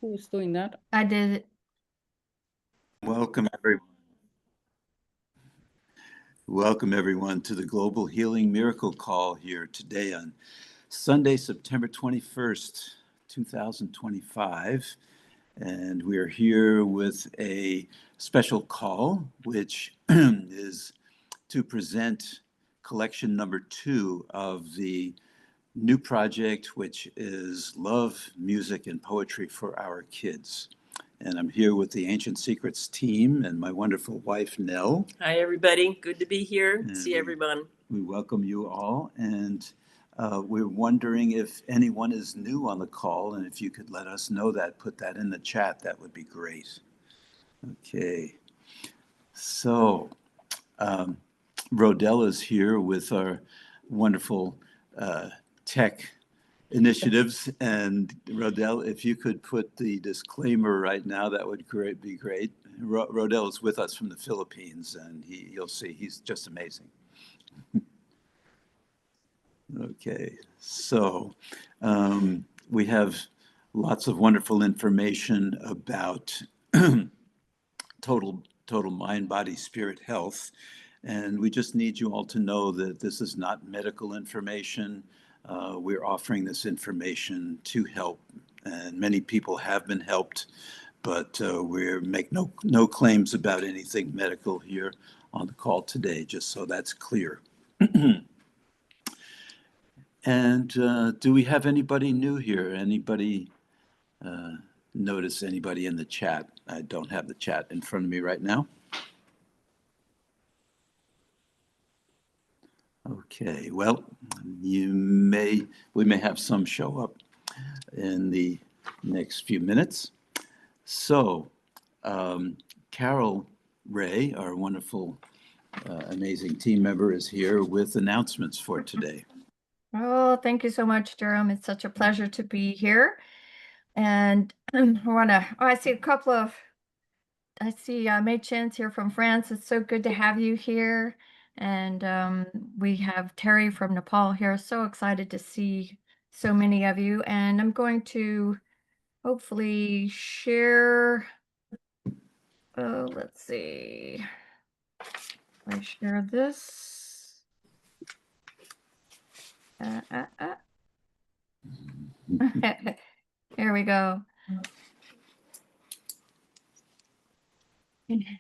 Who's doing that? I did it. Welcome, everyone. Welcome, everyone, to the Global Healing Miracle Call here today on Sunday, September 21st, 2025. And we are here with a special call, which is to present collection number 2 of the new project, which is Love, Music, and Poetry for Our Kids. And I'm here with the Ancient Secrets team and my wonderful wife, Nell. Hi, everybody. Good to be here. And See everyone. We welcome you all. And we're wondering if anyone is new on the call. And if you could let us know that, put that in the chat, that would be great. Okay. So Rodell is here with our wonderful tech initiatives. And Rodell, if you could put the disclaimer right now, that would be great. Rodell is with us from the Philippines, and you'll see he's just amazing. Okay, so we have lots of wonderful information about total mind, body, spirit health. And we just need you all to know that this is not medical information. We're offering this information to help, and many people have been helped, but we make no claims about anything medical here on the call today, just so that's clear. And do we have anybody new here? Anybody notice anybody in the chat? I don't have the chat in front of me right now. Okay, well, we may have some show up in the next few minutes. So, Carol Ray, our wonderful, amazing team member, is here with announcements for today. Oh, thank you so much, Jerem. It's such a pleasure to be here. And I see May Chen's here from France. It's so good to have you here. And we have Terry from Nepal here. So excited to see so many of you. And I'm going to hopefully share. Let's see. I share this. Here we go. Mhm.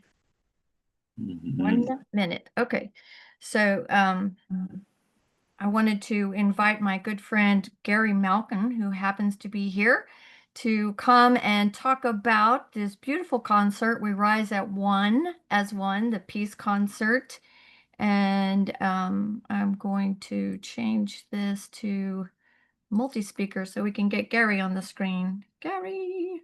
1 minute. Okay. So I wanted to invite my good friend Gary Malkin, who happens to be here, to come and talk about this beautiful concert, We Rise at One as One, the Peace Concert. And I'm going to change this to multi-speaker so we can get Gary on the screen. Gary.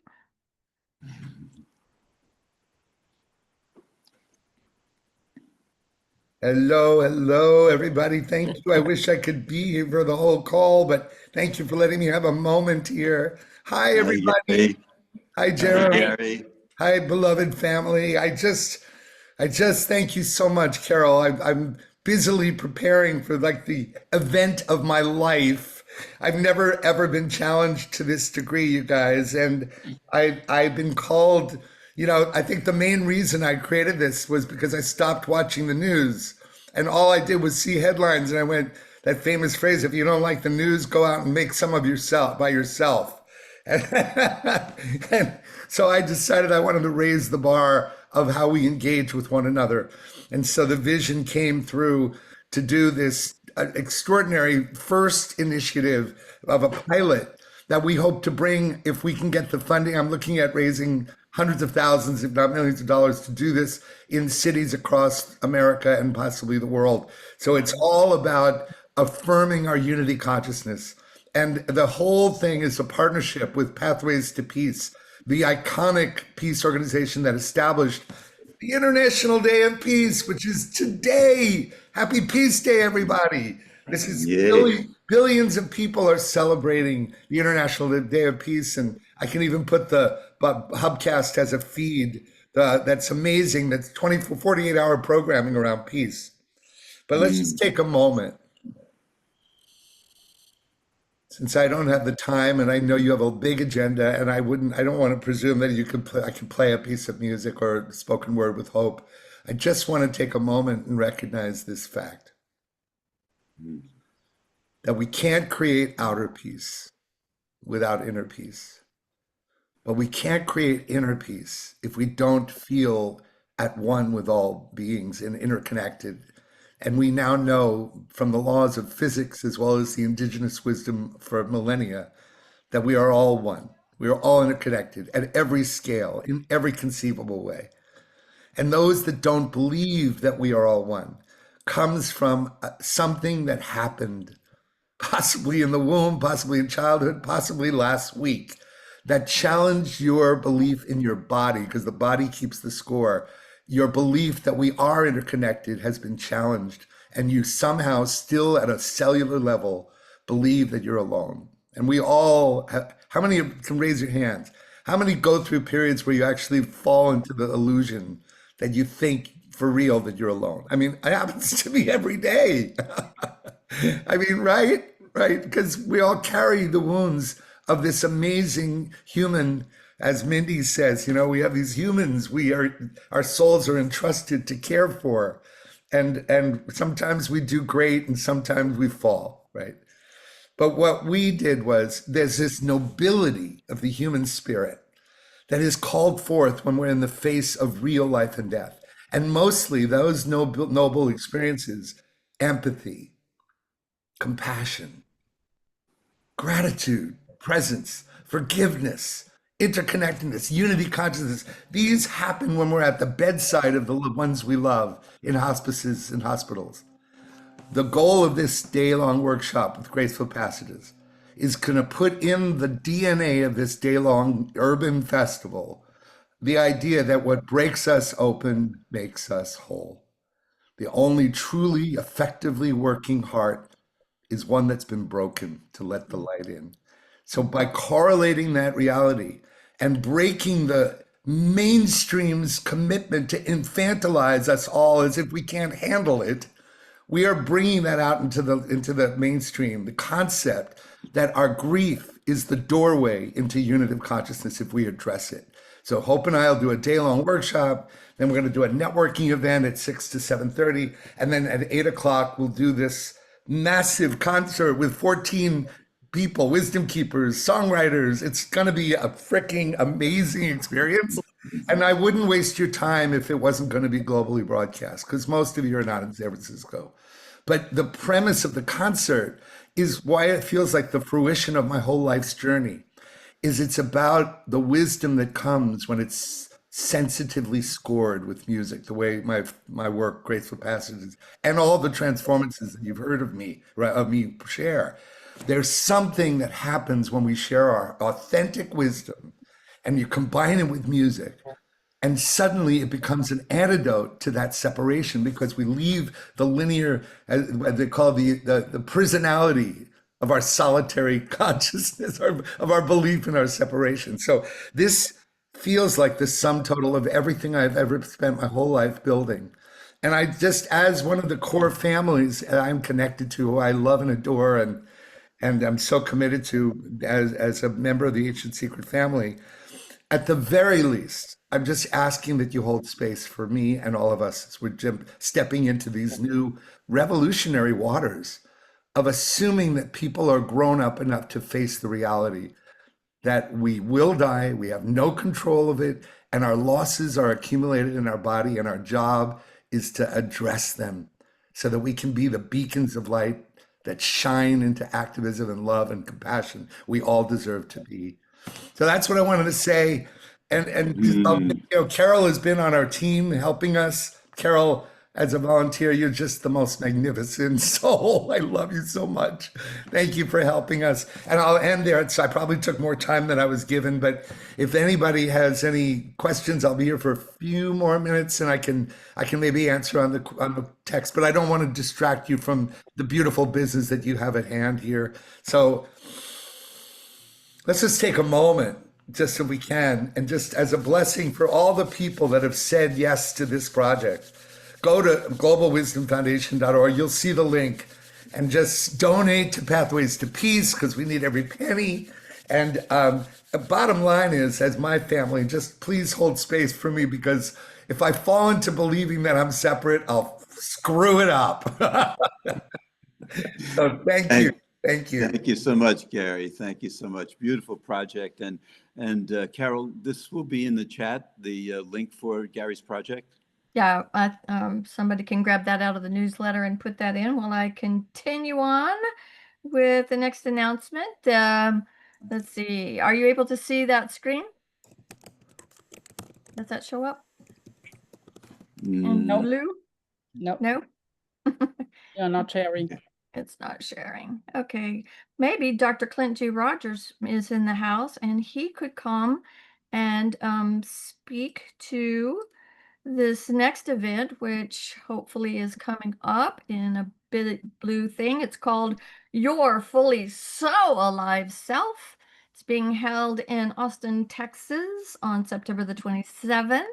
Hello, everybody. Thank you. I wish I could be here for the whole call, but thank you for letting me have a moment here. Hi, everybody. Hi, Jerem. Hi, Gary. Hi, beloved family. I just thank you so much, Carol. I'm busily preparing for like the event of my life. I've never ever been challenged to this degree, you guys, and I've been called. You know, I think the main reason I created this was because I stopped watching the news, and all I did was see headlines, and I went, that famous phrase, if you don't like the news, go out and make some of yourself by yourself. And so I decided I wanted to raise the bar of how we engage with one another. And so the vision came through to do this extraordinary first initiative of a pilot that we hope to bring, if we can get the funding. I'm looking at raising hundreds of thousands, if not millions of dollars to do this in cities across America and possibly the world. So it's all about affirming our unity consciousness. And the whole thing is a partnership with Pathways to Peace, the iconic peace organization that established the International Day of Peace, which is today. Happy Peace Day, everybody. This is billions of people are celebrating the International Day of Peace. And I can even put the Hubcast as a feed that's amazing. That's 48-hour programming around peace. But let's just take a moment. since I don't have the time and I know you have a big agenda and I don't want to presume that I can play a piece of music or spoken word with hope. I just want to take a moment and recognize this fact that we can't create outer peace without inner peace. But we can't create inner peace if we don't feel at one with all beings and interconnected. And we now know from the laws of physics as well as the indigenous wisdom for millennia that we are all one. We are all interconnected at every scale, in every conceivable way. And those that don't believe that we are all one comes from something that happened, possibly in the womb, possibly in childhood, possibly last week, that challenged your belief in your body, because the body keeps the score. Your belief that we are interconnected has been challenged, and you somehow still at a cellular level believe that you're alone. And we all have, how many can raise your hands? How many go through periods where you actually fall into the illusion that you think for real that you're alone? I mean, it happens to me every day. I mean, right? Right? Because we all carry the wounds of this amazing human, as Mindy says, we have these humans our souls are entrusted to care for. And sometimes we do great and sometimes we fall, right? But what we did was there's this nobility of the human spirit that is called forth when we're in the face of real life and death. And mostly those noble experiences, empathy, compassion, gratitude, presence, forgiveness, interconnectedness, unity consciousness. These happen when we're at the bedside of the ones we love in hospices and hospitals. The goal of this day-long workshop with Graceful Passages is going to put in the DNA of this day-long urban festival the idea that what breaks us open makes us whole. The only truly effectively working heart is one that's been broken to let the light in. So by correlating that reality and breaking the mainstream's commitment to infantilize us all as if we can't handle it, we are bringing that out into the mainstream, the concept that our grief is the doorway into unitive consciousness if we address it. So Hope and I will do a day-long workshop, then we're going to do a networking event at 6 to 7:30, and then at 8 o'clock we'll do this massive concert with 14 people, wisdom keepers, songwriters. It's going to be a freaking amazing experience. And I wouldn't waste your time if it wasn't going to be globally broadcast, because most of you are not in San Francisco. But the premise of the concert is why it feels like the fruition of my whole life's journey. It's about the wisdom that comes when it's sensitively scored with music, the way my work, Graceful Passages, and all the transformances that you've heard of me share. There's something that happens when we share our authentic wisdom and you combine it with music, and suddenly it becomes an antidote to that separation, because we leave the linear, as they call the prisonality of our solitary consciousness, of our belief in our separation. So this feels like the sum total of everything I've ever spent my whole life building. And I just, as one of the core families I'm connected to, who I love and adore, and I'm so committed to as a member of the Ancient Secret family, at the very least, I'm just asking that you hold space for me and all of us as we're stepping into these new revolutionary waters of assuming that people are grown up enough to face the reality that we will die, we have no control of it, and our losses are accumulated in our body, and our job is to address them so that we can be the beacons of light that shine into activism and love and compassion we all deserve to be. So that's what I wanted to say. And Carol has been on our team helping us. Carol, as a volunteer, you're just the most magnificent soul. I love you so much. Thank you for helping us. And I'll end there. I probably took more time than I was given, but if anybody has any questions, I'll be here for a few more minutes, and I can maybe answer on the text. But I don't want to distract you from the beautiful business that you have at hand here. So let's just take a moment, just if we can, and just as a blessing for all the people that have said yes to this project. Go to globalwisdomfoundation.org. You'll see the link, and just donate to Pathways to Peace because we need every penny. And the bottom line is, as my family, just please hold space for me, because if I fall into believing that I'm separate, I'll screw it up. So thank you. Thank, Thank you. thank you so much, Gary. Thank you so much. Beautiful project. And Carol, this will be in the chat, the link for Gary's project. Yeah, somebody can grab that out of the newsletter and put that in while I continue on with the next announcement. Let's see. Are you able to see that screen? Does that show up in No. blue? Nope, No, you're not sharing. it's not sharing. Okay, maybe Dr. Clint G. Rogers is in the house and he could come and speak to this next event, which hopefully is coming up in a big blue thing. It's called Your Fully So Alive Self. It's being held in Austin, Texas on September the 27th.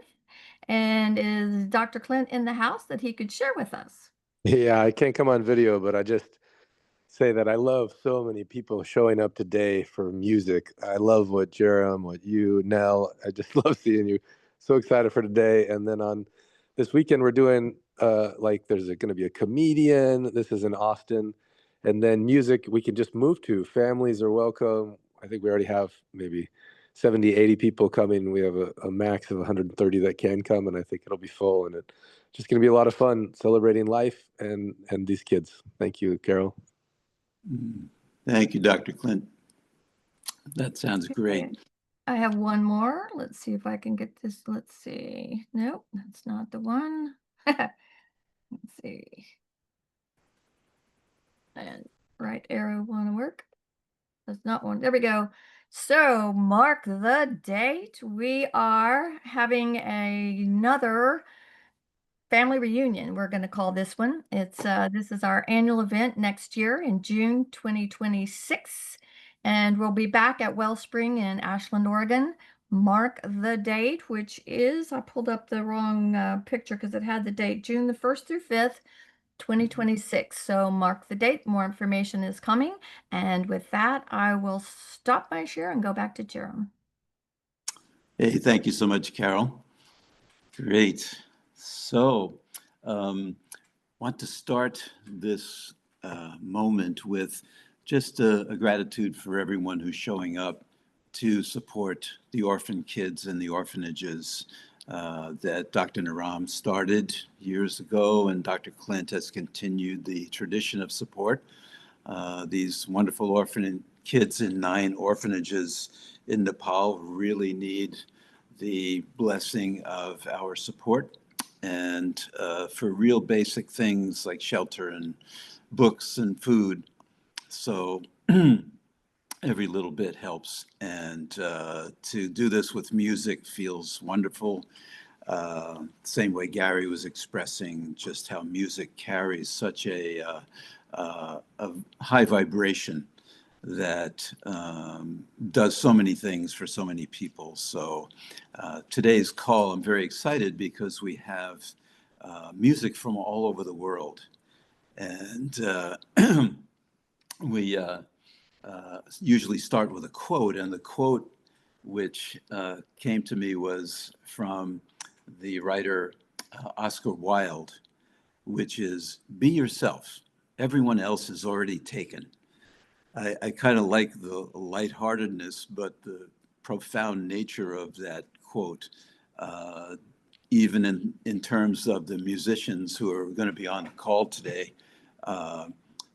And is Dr. Clint in the house that he could share with us? Yeah, I can't come on video, but I just say that I love so many people showing up today for music. I love what Jerem, what you, Nell, I just love seeing you. So excited for today. And then on this weekend, we're doing like there's going to be a comedian. This is in Austin. And then music we can just move to. Families are welcome. I think we already have maybe 70, 80 people coming. We have a max of 130 that can come, and I think it'll be full. And it's just going to be a lot of fun celebrating life and these kids. Thank you, Carol. Thank you, Dr. Clint. That sounds great. I have one more. Let's see if I can get this. Let's see. Nope, that's not the one. Let's see. And right arrow want to work. That's not one. There we go. So mark the date. We are having another family reunion. We're going to call this one. This is our annual event next year in June 2026. And we'll be back at Wellspring in Ashland, Oregon. Mark the date, which is, I pulled up the wrong picture because it had the date, June the 1st through 5th. 2026. So mark the date. More information is coming. And with that, I will stop my share and go back to Jerem. Hey, thank you so much, Carol. Great. So, want to start this moment with just a gratitude for everyone who's showing up to support the orphan kids and the orphanages that Dr. Naram started years ago, and Dr. Clint has continued the tradition of support. These wonderful orphan kids in 9 orphanages in Nepal really need the blessing of our support, and for real basic things like shelter and books and food. So every little bit helps, and to do this with music feels wonderful. Same way Gary was expressing just how music carries such a high vibration that does so many things for so many people. So today's call, I'm very excited because we have music from all over the world. And we usually start with a quote, and the quote which came to me was from the writer Oscar Wilde, which is, "Be yourself. Everyone else is already taken." I kind of like the lightheartedness, but the profound nature of that quote, even in terms of the musicians who are going to be on the call today.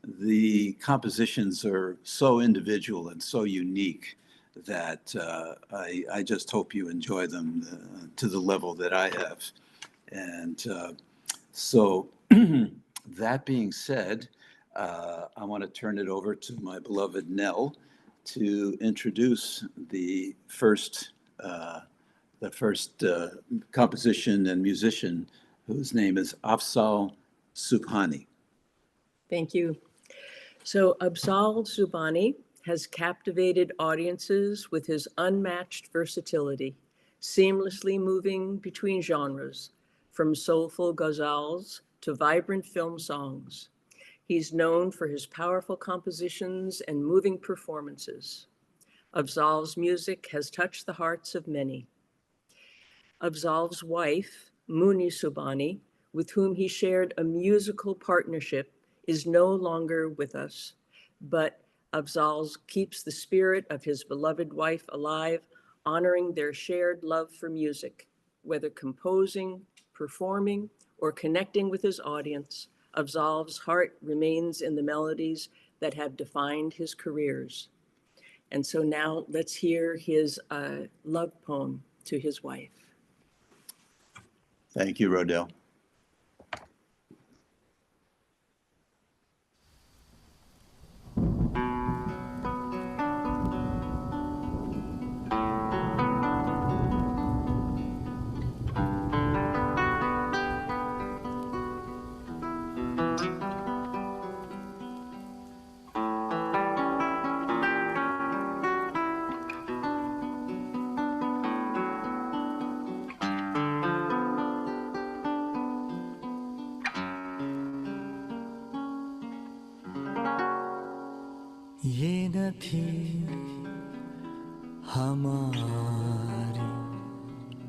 The compositions are so individual and so unique that I just hope you enjoy them to the level that I have. And so that being said, I want to turn it over to my beloved Nell to introduce the first composition and musician, whose name is Afzal Subhani. Thank you. So Absal Zubani has captivated audiences with his unmatched versatility, seamlessly moving between genres, from soulful ghazals to vibrant film songs. He's known for his powerful compositions and moving performances. Afzal's music has touched the hearts of many. Afzal's wife, Muni Subani, with whom he shared a musical partnership, is no longer with us, but Afzal keeps the spirit of his beloved wife alive, honoring their shared love for music, whether composing, performing, or connecting with his audience. Afzal's heart remains in the melodies that have defined his careers. And so now let's hear his love poem to his wife. Thank you, Rodell. ये न थी हमारी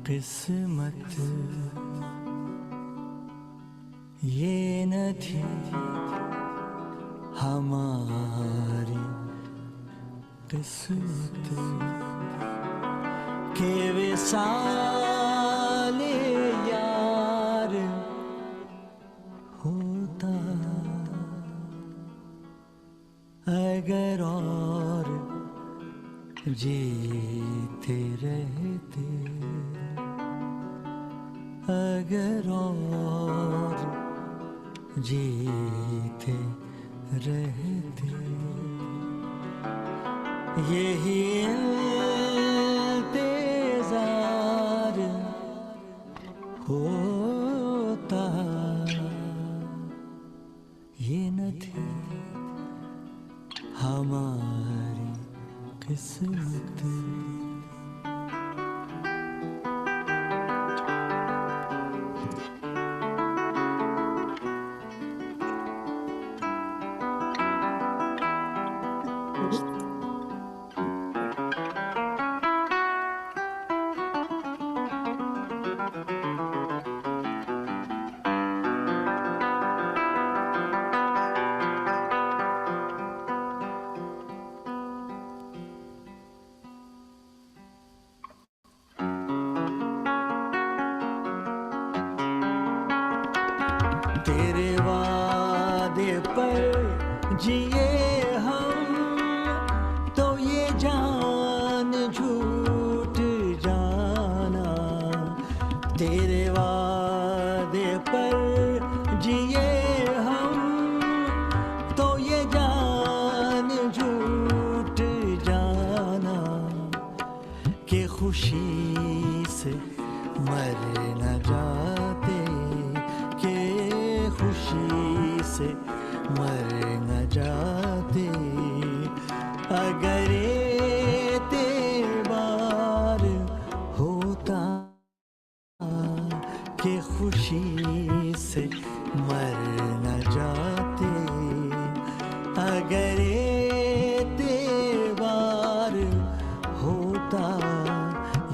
किस्मत, ये न थी हमारी किस्मत के विसाले यार होता अगर और जीते रहते, अगर और जीते रहते, यही इंतजार होता, ये न थी हमारी किस्मत। तेरे वादे पर जिए हम तो ये जान झूठ जाना, तेरे वादे पर जिए हम तो ये जान झूठ जाना, कि खुशी से मर न जाते, खुशी से मर न जाते, अगर एतबार होता कि खुशी से मर न जाते, अगर एतबार होता,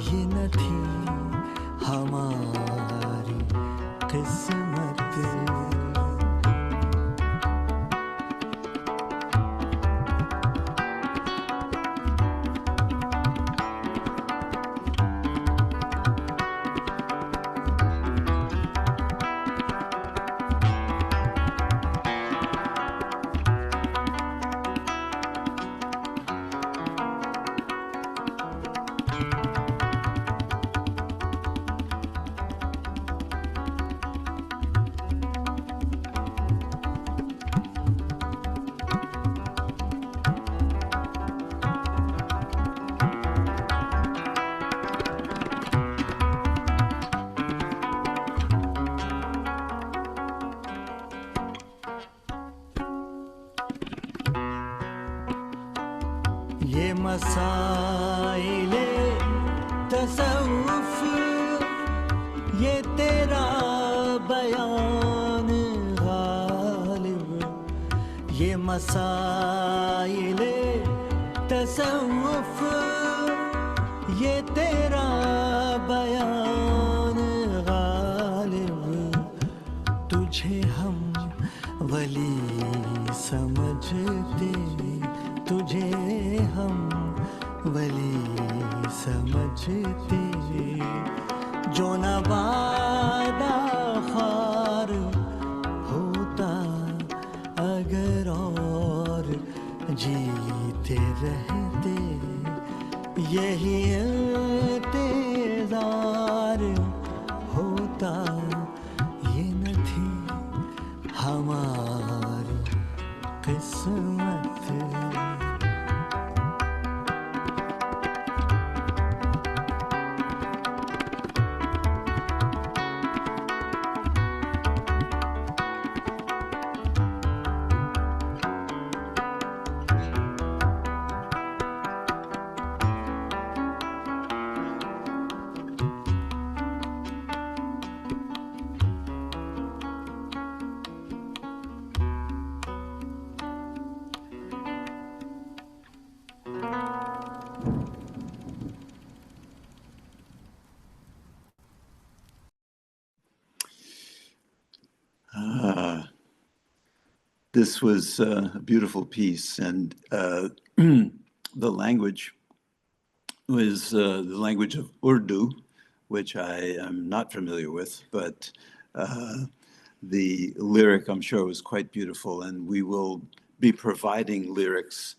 ये न थी हमारी किस्मत। ये मसाइले तसव्वुफ, ये तेरा बयान गालिब, मसाइले तसव्वुफ ये तेरा बयान गालिब तुझे हम वली समझते तुझे हम वली समझते जो नवादा खार होता अगर और जीते रहते यही इंतजार होता ये न थी हमारी किस्मत This was a beautiful piece, and the language was the language of Urdu, which I am not familiar with, but the lyric, I'm sure, was quite beautiful, and we will be providing lyrics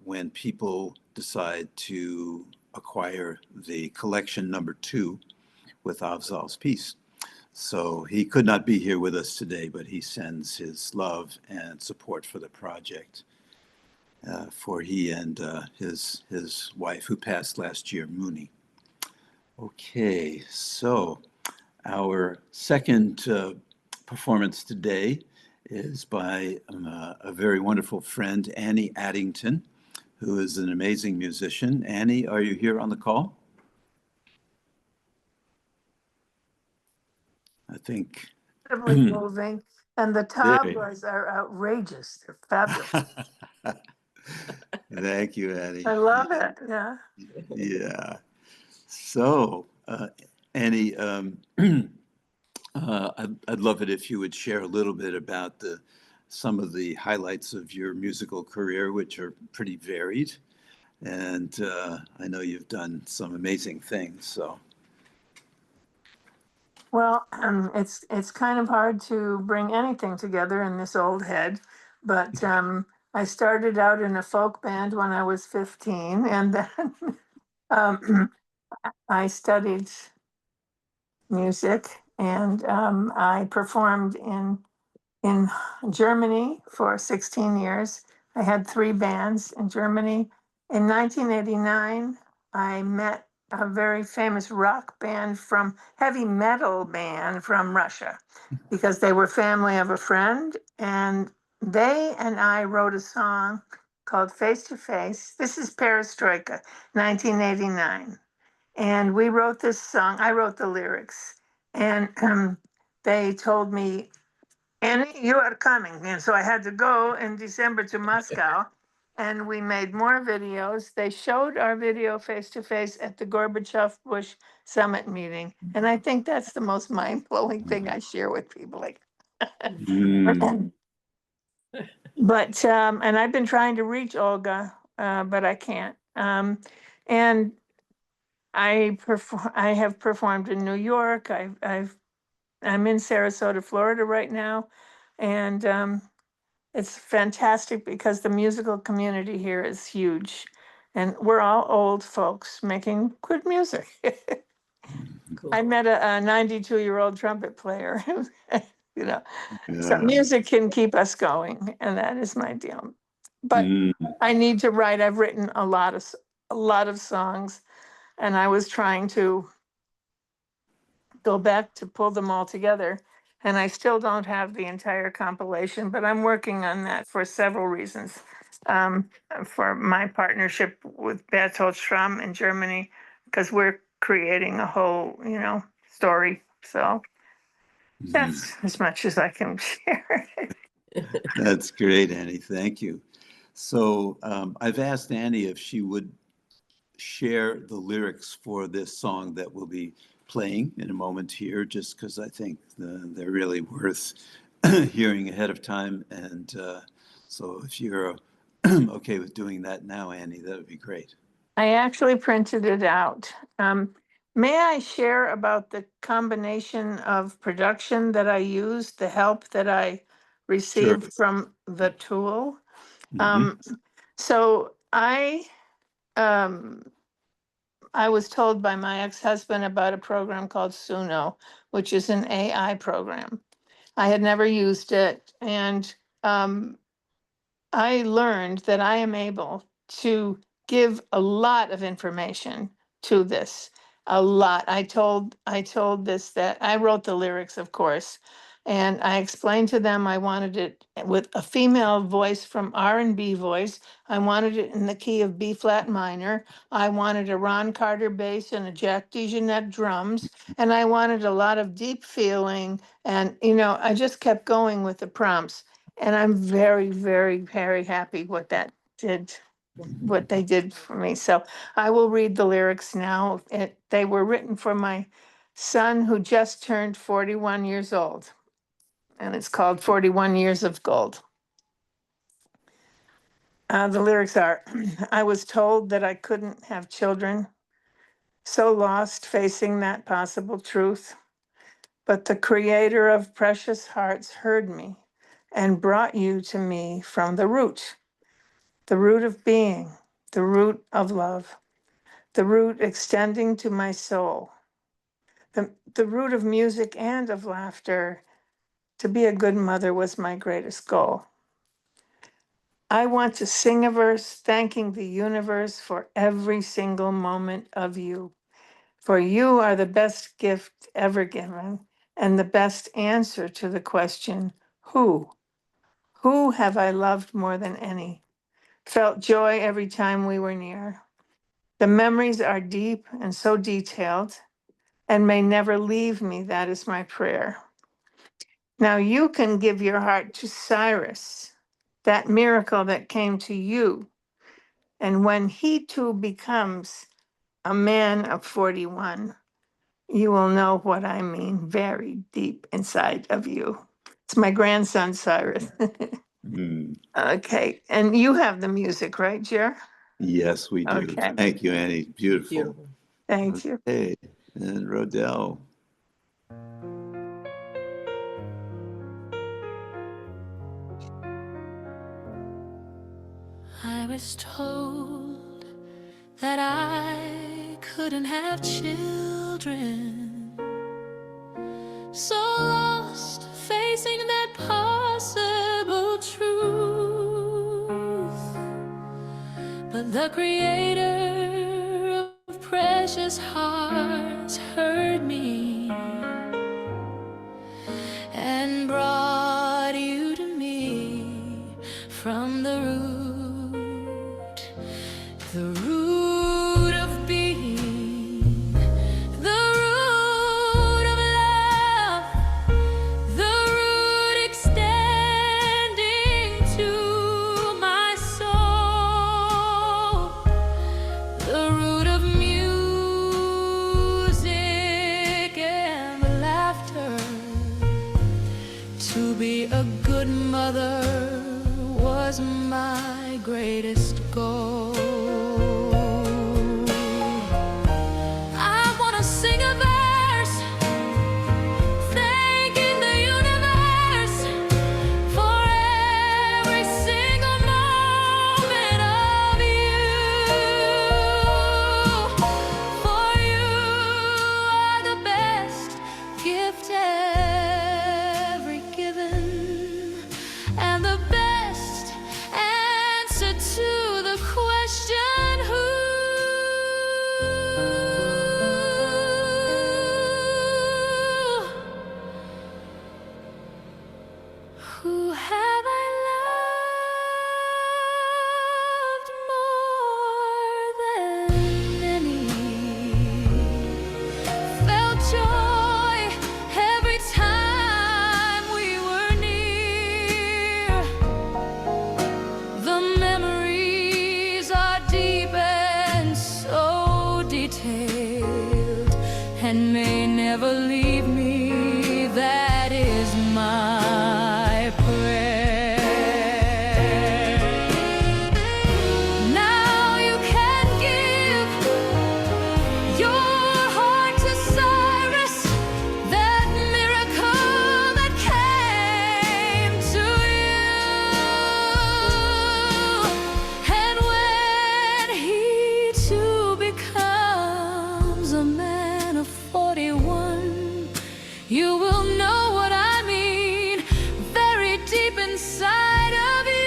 when people decide to acquire the collection number 2 with Afzal's piece. So he could not be here with us today, but he sends his love and support for the project for he and his wife, who passed last year, Mooney. Okay, so our second performance today is by a very wonderful friend, Annie Addington, who is an amazing musician. Annie, are you here on the call? I think. Incredibly moving, and the There. tablas are outrageous. They're fabulous. Thank you, Annie. I love it. Yeah. Yeah. So, Annie, I'd love it if you would share a little bit about some of the highlights of your musical career, which are pretty varied. And I know you've done some amazing things. So, Well, it's kind of hard to bring anything together in this old head, but I started out in a folk band when I was 15, and then I studied music, and I performed in Germany for 16 years. I had 3 bands in Germany. In 1989, I met a very famous rock band from heavy metal band from Russia because they were family of a friend, and they and I wrote a song called Face to Face. This is Perestroika, 1989. And we wrote this song. I wrote the lyrics, and they told me, Annie, you are coming. And so I had to go in December to Moscow, and we made more videos. They showed our video face to face at the Gorbachev Bush summit meeting. And I think that's the most mind blowing thing I share with people. Like, but, and I've been trying to reach Olga, but I can't. And I have performed in New York. I'm in Sarasota, Florida right now. And it's fantastic because the musical community here is huge. And we're all old folks making good music. Cool. I met a 92-year-old trumpet player, you know, so yeah. music can keep us going, and that is my deal. But Mm. I need to write. I've written a lot of songs, and I was trying to go back to pull them all together. And I still don't have the entire compilation, but I'm working on that for several reasons. For my partnership with Bertolt Schramm in Germany, because we're creating a whole, story. So that's as much as I can share. That's great, Annie. Thank you. So I've asked Annie if she would share the lyrics for this song that we'll be playing in a moment here, just because I think they're really worth hearing ahead of time. And so if you're okay with doing that now, Annie, that would be great. I actually printed it out. May I share about the combination of production that I used, the help that I received from the tool? Mhm. So I was told by my ex-husband about a program called Suno, which is an AI program. I had never used it, and I learned that I am able to give a lot of information to this. A lot. I told this that I wrote the lyrics, of course, and I explained to them I wanted it with a female voice from R&B voice. I wanted it in the key of B flat minor. I wanted a Ron Carter bass and a Jack DeJohnette drums, and I wanted a lot of deep feeling. And I just kept going with the prompts. And I'm very, very, very happy what they did for me. So I will read the lyrics now. They were written for my son who just turned 41 years old. And it's called 41 Years of Gold. The lyrics are, I was told that I couldn't have children, so lost facing that possible truth. But the creator of precious hearts heard me and brought you to me from the root of being, the root of love, the root extending to my soul, the root of music and of laughter. To be a good mother was my greatest goal. I want to sing a verse thanking the universe for every single moment of you. For you are the best gift ever given and the best answer to the question, who? Who have I loved more than any? Felt joy every time we were near. The memories are deep and so detailed and may never leave me. That is my prayer. Now you can give your heart to Cyrus, that miracle that came to you. And when he too becomes a man of 41, you will know what I mean very deep inside of you. It's my grandson, Cyrus. Mm. Okay. And you have the music, right, Jer? Yes, we do. Okay. Thank you, Annie. Beautiful. Beautiful. Thank you. Hey, and Rodell. I was told that I couldn't have children, so lost facing that possible truth. But the creator of precious hearts heard me and brought you to me from the root of being, the root of love, the root extending to my soul, the root of music and laughter. To be a good mother was my greatest goal. I want to sing a verse thanking the universe for every single moment of you. For you are the best gift ever given and the best answer to the question, never leave me. That is my prayer. Now you can give your heart to Cyrus, that miracle that came to you. And when he too becomes a man of 41, you will know what I mean, very deep inside of you.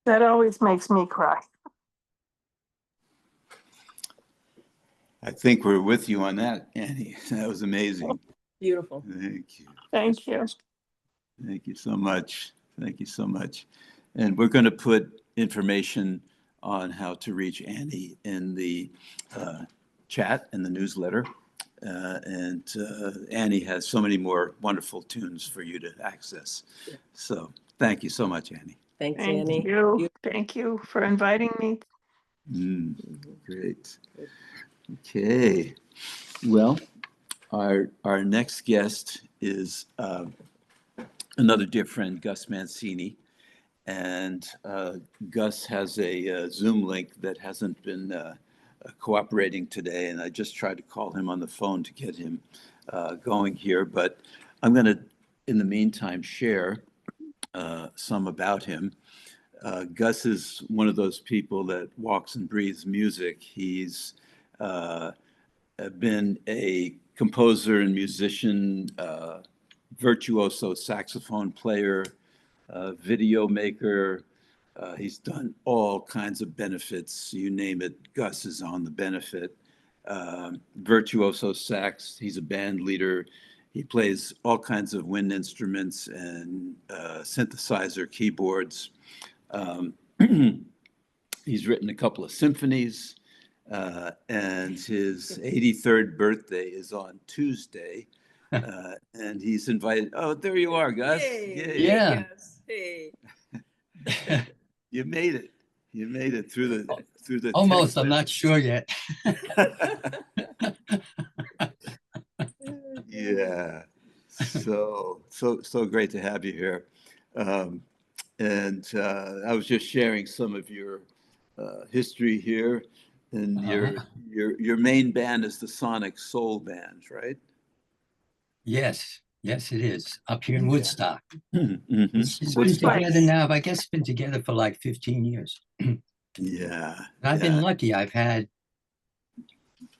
That always makes me cry. I think we're with you on that, Annie. That was amazing. Beautiful. Thank you. Thank you. Thank you so much. Thank you so much. And we're going to put information on how to reach Annie in the chat and the newsletter. Annie has so many more wonderful tunes for you to access. So thank you so much, Annie. Thanks, Thank Annie. you. Thank you for inviting me. Great. Okay. Well, our next guest is another dear friend, Gus Mancini. And Gus has a Zoom link that hasn't been cooperating today. And I just tried to call him on the phone to get him going here. But I'm going to, in the meantime, share some about him. Gus is one of those people that walks and breathes music. He's been a composer and musician, virtuoso saxophone player, video maker. He's done all kinds of benefits. You name it, Gus is on the benefit. Virtuoso sax, he's a band leader. He plays all kinds of wind instruments and synthesizer keyboards. He's written a couple of symphonies, and his 83rd birthday is on Tuesday. And he's invited. Oh, there you are, Gus. Yay. Yay. Yeah. Hey, Gus. Hey. You made it. You made it through the Almost, text I'm not sure yet. Yeah. So great to have you here. And I was just sharing some of your history here, and your main band is the Sonic Soul Band, right? Yes, it is. Up here in Woodstock. Mhm. It's been Woodstock. together now, I guess it's been together for like 15 years. Yeah. And I've been lucky.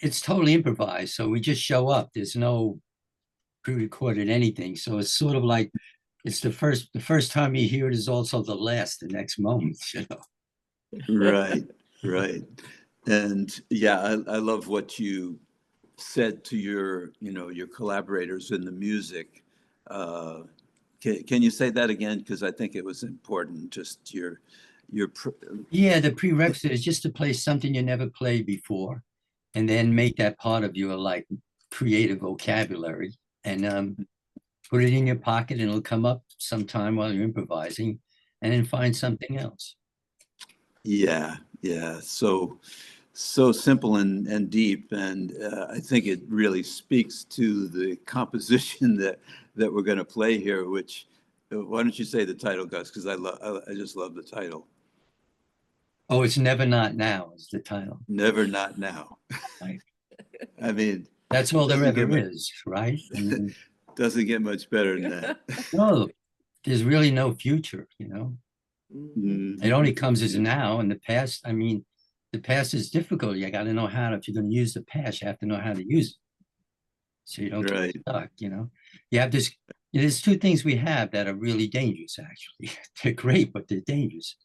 It's totally improvised. So we just show up. There's no pre-recorded anything. So it's sort of like, it's the first time you hear it is also the last, the next moment, you know. Right. And yeah, I love what you said to your collaborators in the music. Can you say that again? Because I think it was important. Just Yeah, the prerequisite is just to play something you never played before, and then make that part of your like creative vocabulary, and put it in your pocket, and it'll come up sometime while you're improvising, and then find something else. Yeah. So simple and deep, and I think it really speaks to the composition that we're going to play here. Which, why don't you say the title, Gus? Because I just love the title. Oh, it's Never Not Now is the title. Never Not Now. Right. I mean, That's all there doesn't ever get is, right? I mean, doesn't get much better than that. no, there's really no future, you know. Mhm. It only comes as now. In the past, I mean, the past is difficult. You got to know how to, if you're going to use the past, you have to know how to use it. So you don't Right. get stuck, you know. You have this, there's two things we have that are really dangerous, actually. They're great, but they're dangerous.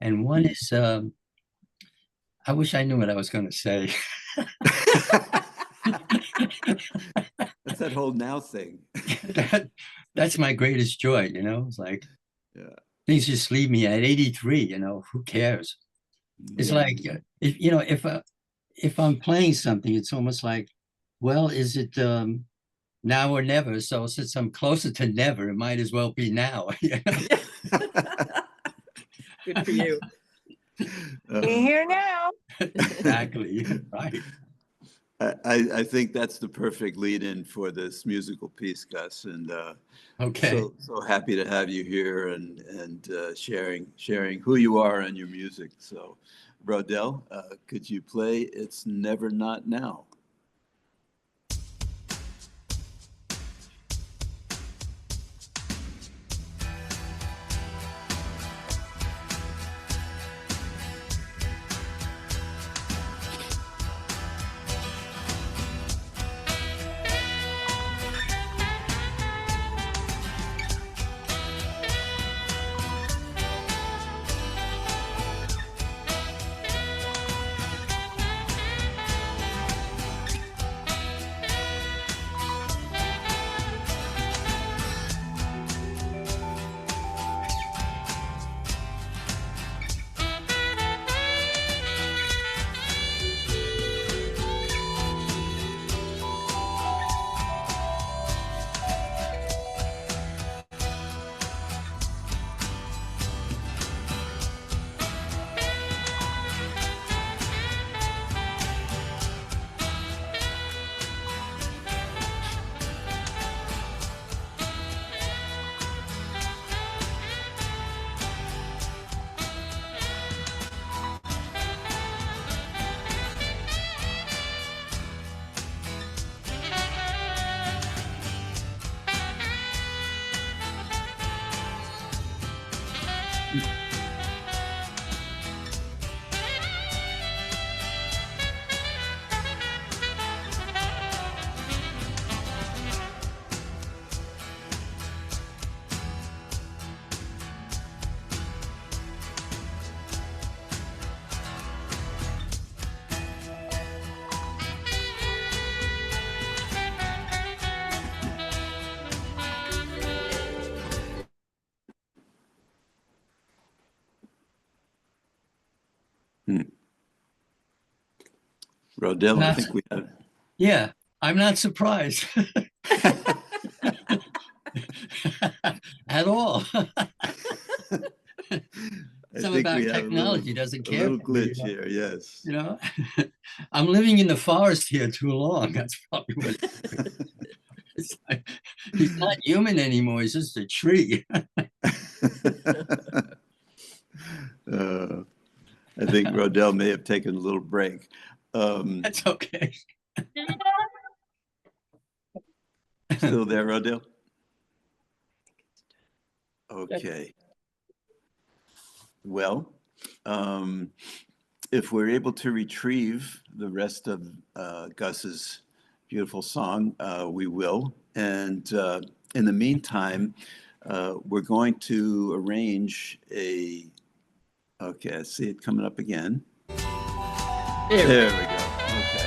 And one is, I wish I knew what I was going to say. That's that whole now thing. That's my greatest joy, you know. It's like, Yeah. things just leave me at 83, you know, who cares? It's Yeah. like, if, you know, if I'm playing something, it's almost like, well, is it now or never? So since I'm closer to never, it might as well be now. You know? Good for you. Be here now. Exactly, right. I think that's the perfect lead-in for this musical piece, Gus, and Okay. so happy to have you here and sharing who you are and your music. So, Rodell, could you play "It's Never Not Now"? Rodell, I think we have. Yeah, I'm not surprised at all. Something about technology doesn't care. A little glitch here, yes. You know, I'm living in the forest here too long. That's probably what it's like. He's not human anymore. He's just a tree. I think Rodell may have taken a little break. That's okay. Still there, Rodell? Okay. Well, if we're able to retrieve the rest of Gus's beautiful song, we will. And in the meantime, we're going to arrange a, okay, I see it coming up again. There we go. Okay.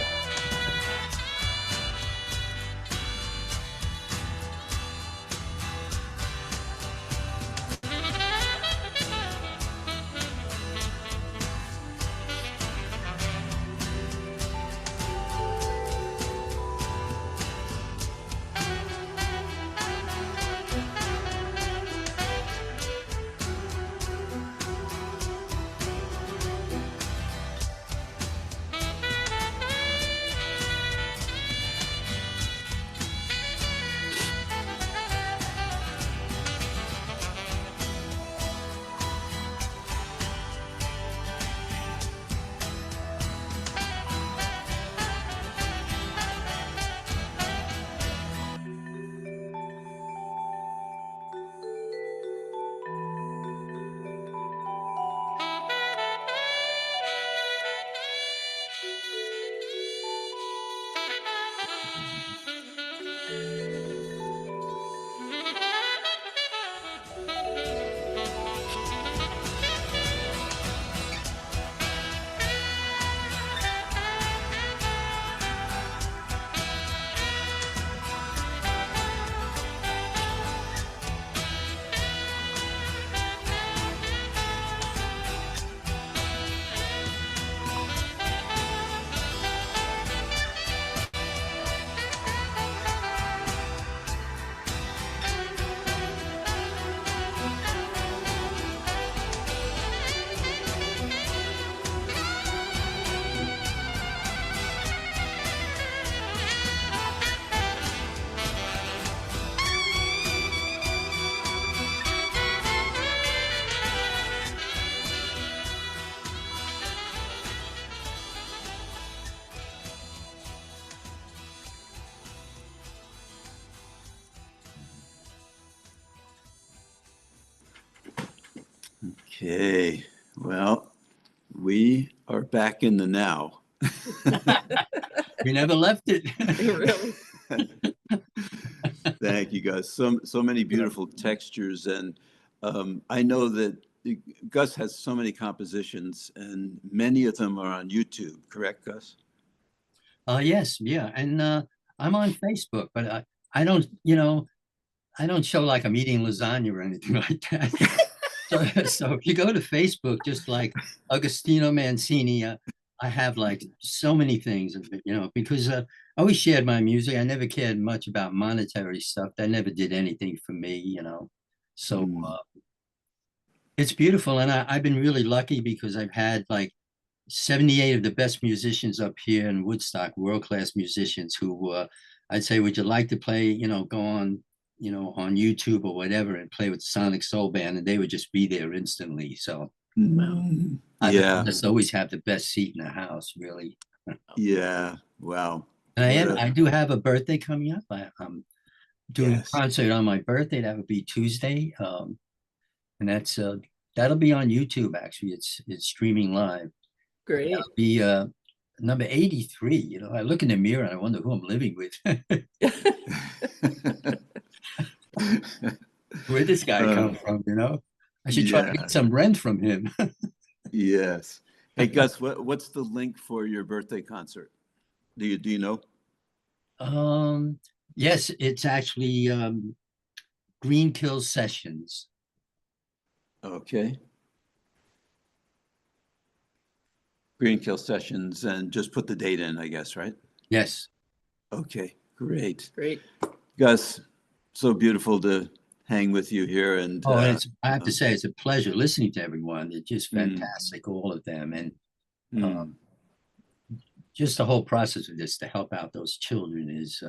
Okay, well, we are back in the now. We never left it. Really? Thank you, guys. So many beautiful textures, and I know that Gus has so many compositions, and many of them are on YouTube. Correct, Gus? Yes, yeah. And I'm on Facebook, but I don't, I don't show like I'm eating lasagna or anything like that. So if you go to Facebook, just like Agostino Mancini, I have like so many things, because I always shared my music. I never cared much about monetary stuff. That never did anything for me. So it's beautiful. And I've been really lucky because I've had like 78 of the best musicians up here in Woodstock, world-class musicians who I'd say, would you like to play, go on, on YouTube or whatever and play with the Sonic Soul Band, and they would just be there instantly. So Yeah, I just always have the best seat in the house, really. yeah. Wow. And I do have a birthday coming up. I'm doing Yes. a concert on my birthday. That would be Tuesday. And that'll be on YouTube, actually. It's streaming live. Great. Be number 83. I look in the mirror and I wonder who I'm living with. Where'd this guy come from? I should try to Yeah. get some rent from him. Yes. Hey, Gus, what's the link for your birthday concert? Do you know? Yes, it's actually Green Kill Sessions. Okay. Green Kill Sessions, and just put the date in, I guess, right? Yes. Okay, great. Great. Gus, so beautiful to hang with you here. And I have to say, it's a pleasure listening to everyone. They're just fantastic, all of them. And just the whole process of this to help out those children is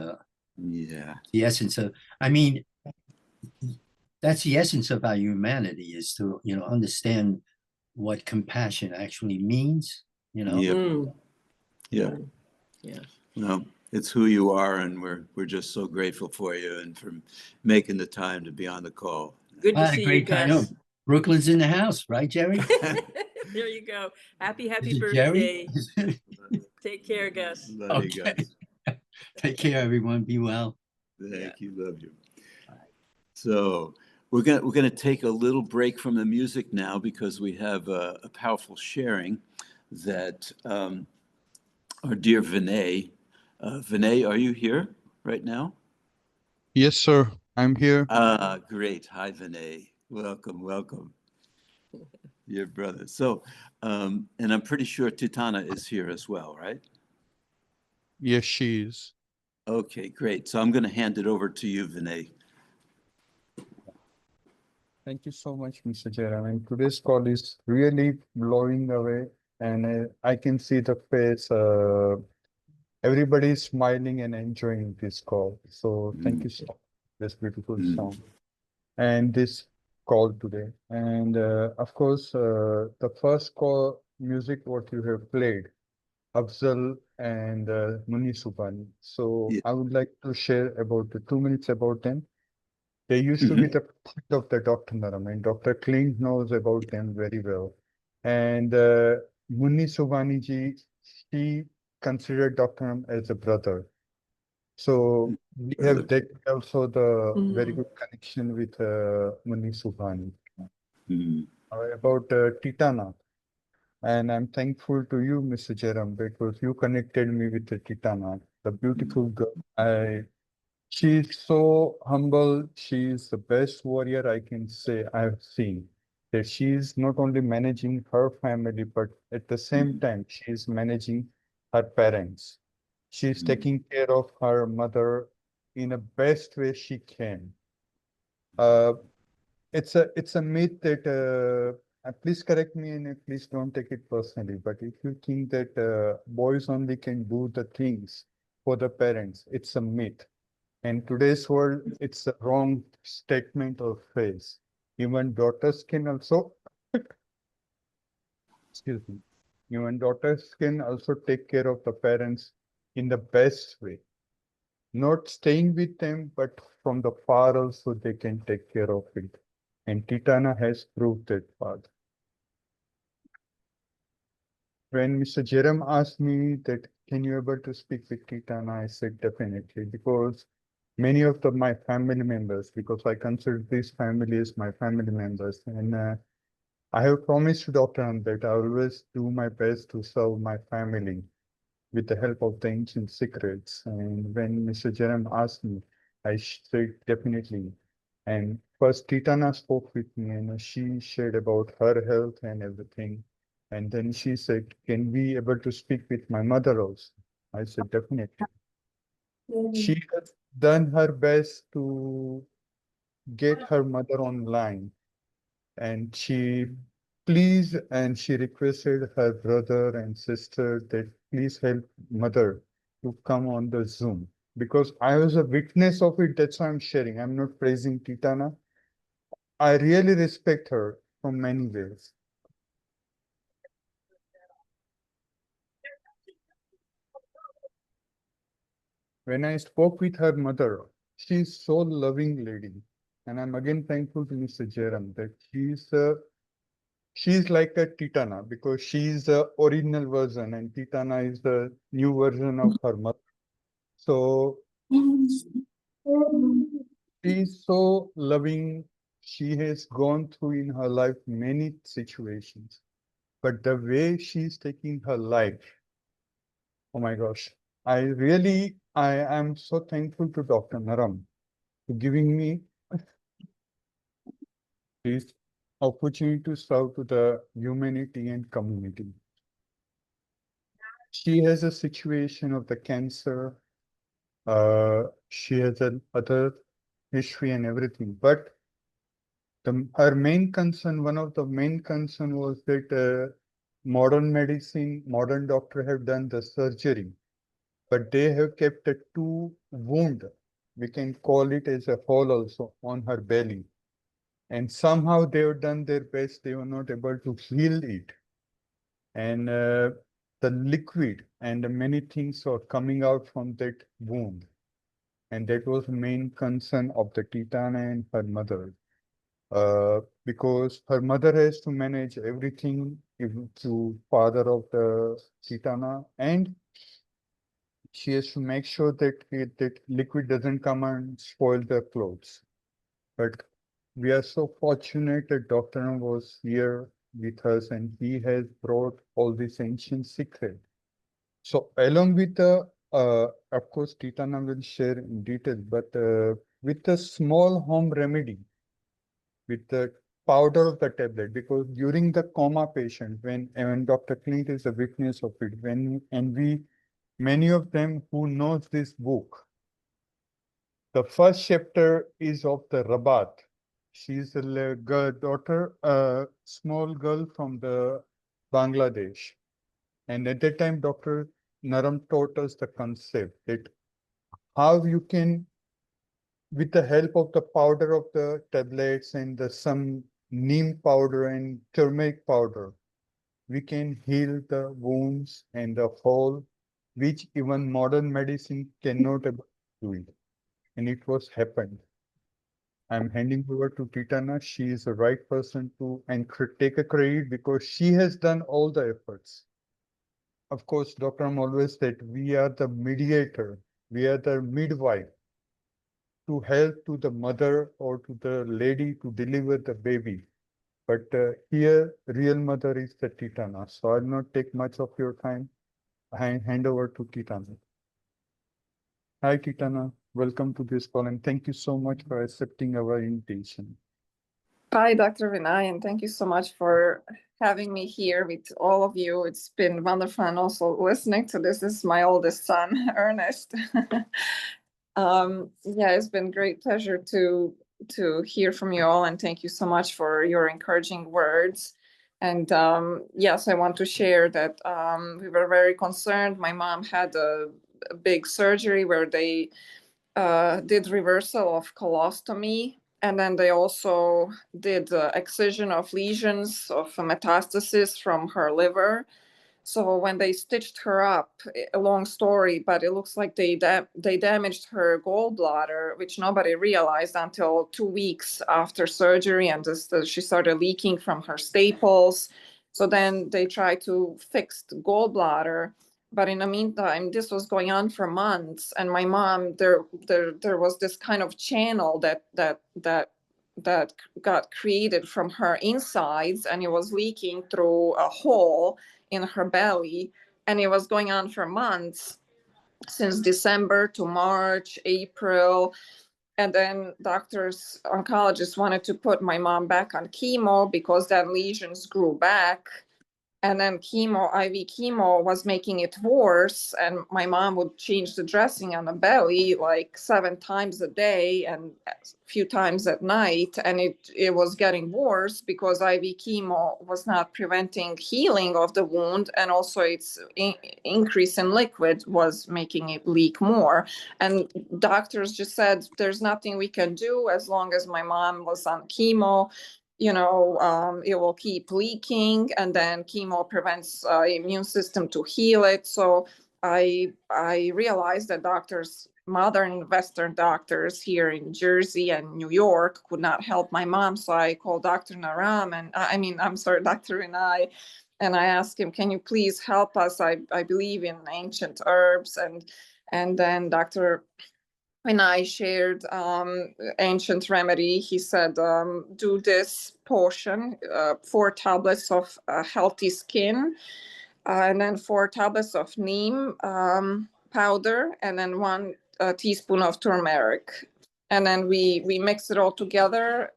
yeah, the essence of, that's the essence of our humanity, is to, understand what compassion actually means, yeah, Yeah. yeah. Well, it's who you are, and we're just so grateful for you and for making the time to be on the call. Good to I had a see you, great time. Gus. Brooklyn's in the house, right, Jerry? There you go. Happy Is it Jerry? birthday. Take care, Gus. Love you, Okay. Gus. Take care, everyone. Be well. Thank you. Love you. So we're gonna take a little break from the music now because we have a powerful sharing that our dear Vinay. Vinay, are you here right now? Yes, sir. I'm here. Great. Hi, Vinay. Welcome. Your brother. So, and I'm pretty sure Titana is here as well, right? Yes, she is. Okay, great. So I'm going to hand it over to you, Vinay. Thank you so much, Mr. Jerem. And today's call is really blowing away. And I can see the face. Everybody is smiling and enjoying this call. So thank you so much for this beautiful song and this call today. And of course, the first call music what you have played, Afzal and Muni Subhani. So Yeah. I would like to share about the 2 minutes about them. They used to be the part of the Dr. Naram, and Dr. Kling knows about them very well. And Muni Subhani ji, she considered Dr. Naram as a brother. So we have that also the very good connection with Muni Subhani. About Titana. And I'm thankful to you, Mr. Jerem, because you connected me with the Titana, the beautiful girl. She's so humble. She's the best warrior I can say I've seen. That she's not only managing her family, but at the same time, she's managing her parents. She's taking care of her mother in the best way she can. It's a myth that please correct me and please don't take it personally. But if you think that boys only can do the things for the parents, it's a myth. In today's world, it's a wrong statement or phrase. Even daughters can also, excuse me, even daughters can also take care of the parents in the best way. Not staying with them, but from the far also they can take care of it. And Titana has proved that path. When Mr. Jerem asked me that, can you able to speak with Titana? I said, definitely, because many of my family members, because I consider this family as my family members, and I have promised to Dr. Am that I always do my best to serve my family with the help of the ancient secrets. And when Mr. Jerem asked me, I said definitely. And first Titana spoke with me and she shared about her health and everything. And then she said, can we able to speak with my mother also? I said, definitely. She has done her best to get her mother online, and she requested her brother and sister that please help mother to come on the Zoom, because I was a witness of it. That's why I'm sharing. I'm not praising Titana. I really respect her from many ways. When I spoke with her mother, she's so loving lady. And I'm again thankful to Mr. Jerem that she's like a Titana, because she's the original version and Titana is the new version of her mother. So she's so loving. She has gone through in her life many situations, but the way she's taking her life, oh my gosh, I am so thankful to Dr. Naram for giving me this opportunity to serve to the humanity and community. She has a situation of the cancer. She has other history and everything, but her main concern, one of the main concern was that modern medicine, modern doctor have done the surgery, but they have kept a two wound. We can call it as a hole also on her belly. And somehow they have done their best. They were not able to heal it. And the liquid and the many things are coming out from that wound. And that was the main concern of the Titana and her mother. Because her mother has to manage everything to father of the Titana, and she has to make sure that that liquid doesn't come and spoil the clothes. But we are so fortunate that Dr. was here with us and he has brought all this ancient secret. So along with the, of course, Titana will share in detail, but with a small home remedy, with the powder of the tablet, because during the coma patient, when Dr. Clint is a witness of it, many of them who knows this book, the first chapter is of the Rabat. She's a daughter, a small girl from the Bangladesh. And at that time, Dr. Naram taught us the concept that how you can, with the help of the powder of the tablets and some neem powder and turmeric powder, we can heal the wounds and the hole, which even modern medicine cannot do it. And it was happened. I'm handing over to Titana. She is the right person to take a credit because she has done all the efforts. Of course, Dr. Am always said, we are the mediator, we are the midwife to help to the mother or to the lady to deliver the baby. But here, real mother is the Titana. So I'll not take much of your time. I hand over to Titana. Hi, Titana. Welcome to this call and thank you so much for accepting our invitation. Hi, Dr. Vinay, and thank you so much for having me here with all of you. It's been wonderful and also listening to this. This is my oldest son, Ernest. Yeah, it's been great pleasure to hear from you all, and thank you so much for your encouraging words. And yes, I want to share that we were very concerned. My mom had a big surgery where they did reversal of colostomy, and then they also did excision of lesions of metastasis from her liver. So when they stitched her up, a long story, but it looks like they damaged her gallbladder, which nobody realized until 2 weeks after surgery, and she started leaking from her staples. So then they tried to fix the gallbladder, but in the meantime, this was going on for months. And my mom, there was this kind of channel that got created from her insides, and it was leaking through a hole in her belly, and it was going on for months, since December to March, April. And then oncologists wanted to put my mom back on chemo because then lesions grew back. And then IV chemo was making it worse. And my mom would change the dressing on the belly like 7 times a day and a few times at night. And it was getting worse because IV chemo was not preventing healing of the wound. And also its increase in liquid was making it leak more. And doctors just said, there's nothing we can do as long as my mom was on chemo. It will keep leaking, and then chemo prevents immune system to heal it. So I realized that modern Western doctors here in Jersey and New York could not help my mom. So I called Dr. Naram, Dr. Vinay, and I asked him, can you please help us? I believe in ancient herbs. And then Dr. When I shared ancient remedy, he said, do this potion, 4 tablets of healthy skin, and then 4 tablets of neem powder, and then 1 teaspoon of turmeric. And then we mix it all together,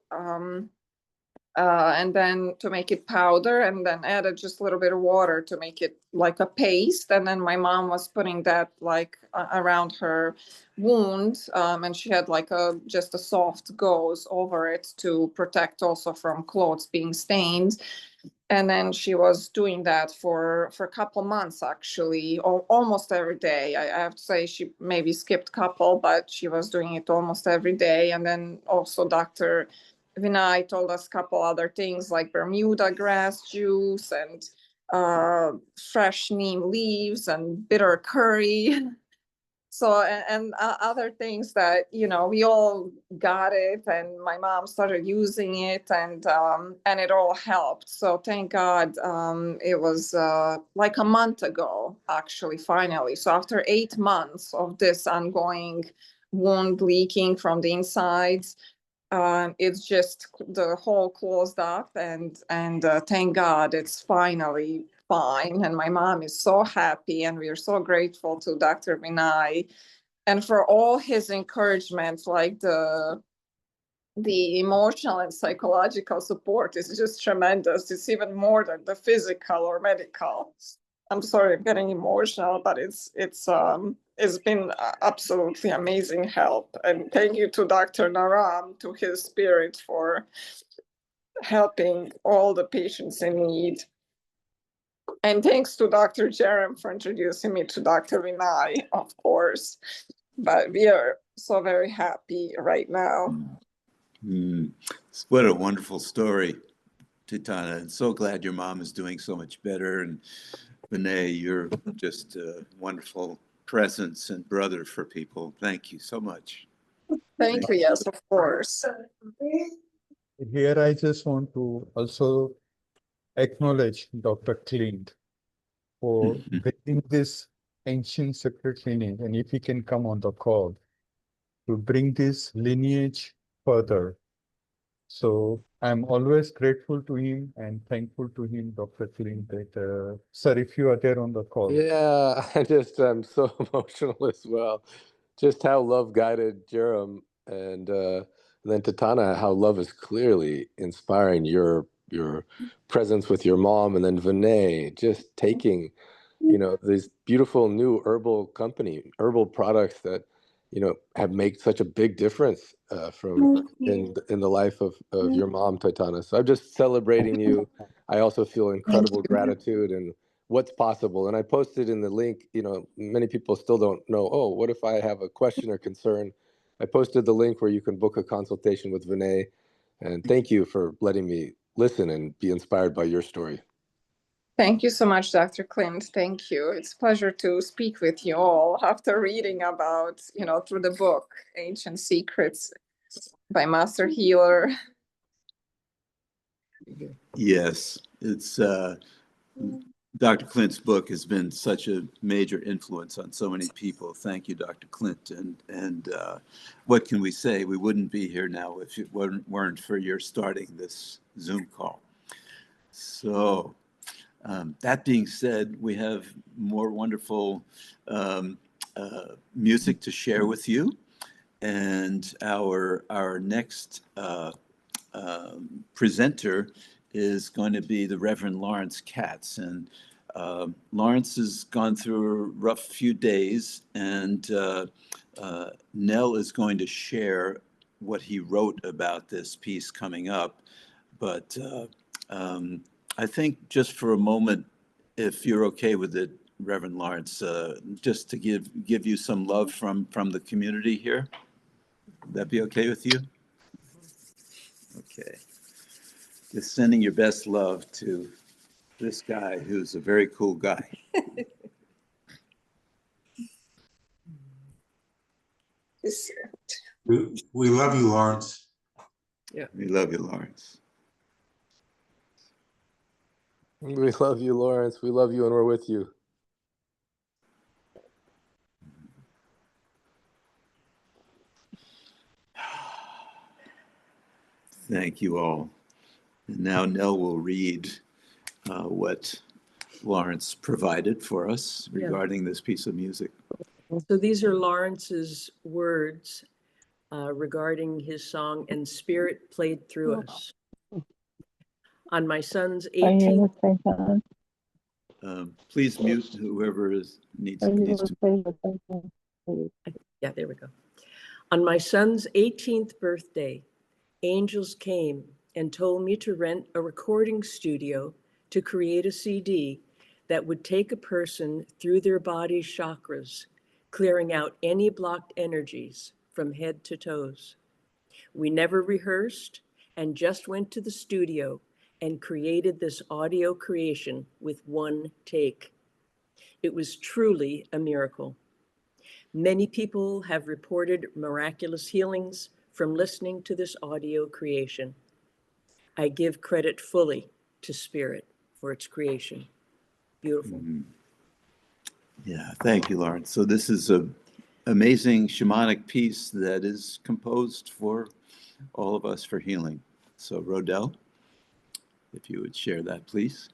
and then to make it powder, and then added just a little bit of water to make it like a paste. And then my mom was putting that like around her wound, and she had like just a soft gauze over it to protect also from clothes being stained. And then she was doing that for a couple months, actually, almost every day. I have to say she maybe skipped a couple, but she was doing it almost every day. And then also Dr. Vinay told us a couple other things like Bermuda grass juice and fresh neem leaves and bitter curry. So, and other things that, we all got it, and my mom started using it, and it all helped. So thank God, it was like a month ago, actually, finally. So after 8 months of this ongoing wound leaking from the insides, it's just the hole closed up, and thank God it's finally fine. And my mom is so happy, and we are so grateful to Dr. Vinay and for all his encouragement, like the emotional and psychological support is just tremendous. It's even more than the physical or medical. I'm sorry, I'm getting emotional, but it's been absolutely amazing help. And thank you to Dr. Naram, to his spirit, for helping all the patients in need. And thanks to Dr. Jerem for introducing me to Dr. Vinay, of course. But we are so very happy right now. What a wonderful story, Titana. And so glad your mom is doing so much better. And Vinay, you're just a wonderful presence and brother for people. Thank you so much. Thank you. Yes, of course. Here, I just want to also acknowledge Dr. Clint for bringing this ancient sacred lineage, and if he can come on the call to bring this lineage further. So I'm always grateful to him and thankful to him, Dr. Clint, that, sir, if you are there on the call. Yeah, I'm so emotional as well. Just how love guided Jerem, and then Tatana, how love is clearly inspiring your presence with your mom, and then Vinay just taking, these beautiful new herbal products that, have made such a big difference in the life of your mom, Tatana. So I'm just celebrating you. I also feel incredible gratitude and what's possible. And I posted in the link, many people still don't know, oh, what if I have a question or concern? I posted the link where you can book a consultation with Vinay. And thank you for letting me listen and be inspired by your story. Thank you so much, Dr. Clint. Thank you. It's a pleasure to speak with you all after reading about, through the book, Ancient Secrets by Master Healer. Yes, it's Dr. Clint's book has been such a major influence on so many people. Thank you, Dr. Clint. And what can we say? We wouldn't be here now if it weren't for your starting this Zoom call. So that being said, we have more wonderful music to share with you. And our next presenter is going to be the Reverend Lawrence Katz. And Lawrence has gone through a rough few days, and Nell is going to share what he wrote about this piece coming up. But I think just for a moment, if you're okay with it, Reverend Lawrence, just to give you some love from the community here. Would that be okay with you? Okay. Just sending your best love to this guy who's a very cool guy. We love you, Lawrence. Yeah. We love you, Lawrence. We love you, Lawrence. We love you, and we're with you. Thank you all. And now Nell will read what Lawrence provided for us regarding this piece of music. So these are Lawrence's words regarding his song "And Spirit Played Through Us." On my son's 18th. Please mute whoever needs to. Yeah, there we go. On my son's 18th birthday, angels came and told me to rent a recording studio to create a CD that would take a person through their body's chakras, clearing out any blocked energies from head to toes. We never rehearsed and just went to the studio and created this audio creation with one take. It was truly a miracle. Many people have reported miraculous healings from listening to this audio creation. I give credit fully to Spirit for its creation. Beautiful. Mm-hmm. Yeah, thank you, Lawrence. So this is an amazing shamanic piece that is composed for all of us for healing. So Rodell, if you would share that, please.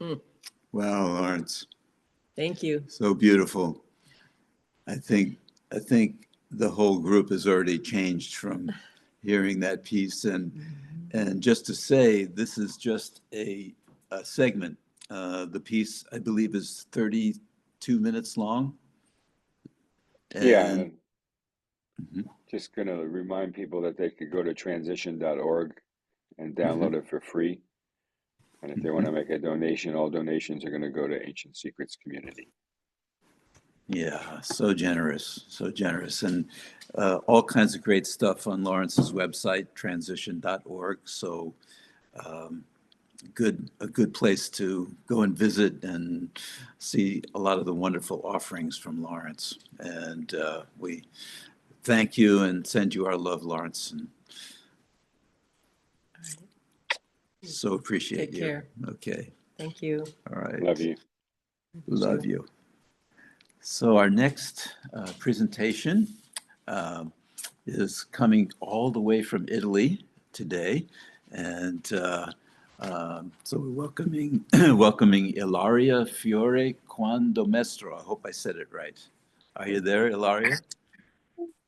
Wow, Lawrence, Thank you. so beautiful. I think the whole group has already changed from hearing that piece. And just to say, this is just a segment. The piece, I believe, is 32 minutes long. Yeah, And and just going to remind people that they could go to transition.org and download it for free. And if they want to make a donation, all donations are going to go to Ancient Secrets Community. yeah, so generous, so generous. And all kinds of great stuff on Lawrence's website, transition.org. So a good place to go and visit and see a lot of the wonderful offerings from Lawrence. And we thank you and send you our love, Lawrence. And so appreciate Take you. care. Okay. Thank you. All right. Love you. Love you. So our next presentation is coming all the way from Italy today. And so we're welcoming Ilaria Fiore Quandomestro. I hope I said it right. Are you there, Ilaria?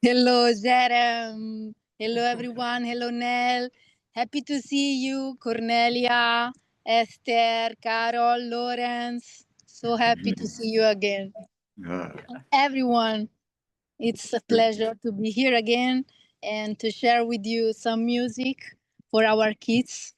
Hello, Jerem. Hello, everyone. Hello, Nell. Happy to see you, Cornelia, Esther, Carol, Lawrence. So happy to see you again. Everyone, it's a pleasure to be here again and to share with you some music for our kids.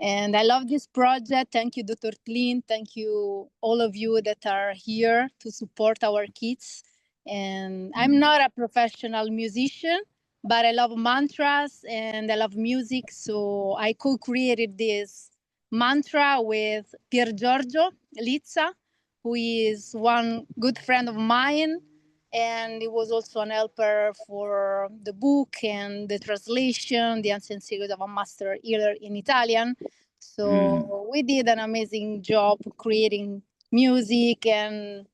And I love this project. Thank you, Dr. Clint. Thank you, all of you that are here to support our kids. And I'm not a professional musician, but I love mantras and I love music. So I co-created this mantra with Pier Giorgio Lizza, who is one good friend of mine. And he was also an helper for the book and the translation, The Ancient Secret of a Master Healer in Italian. So we did an amazing job creating music and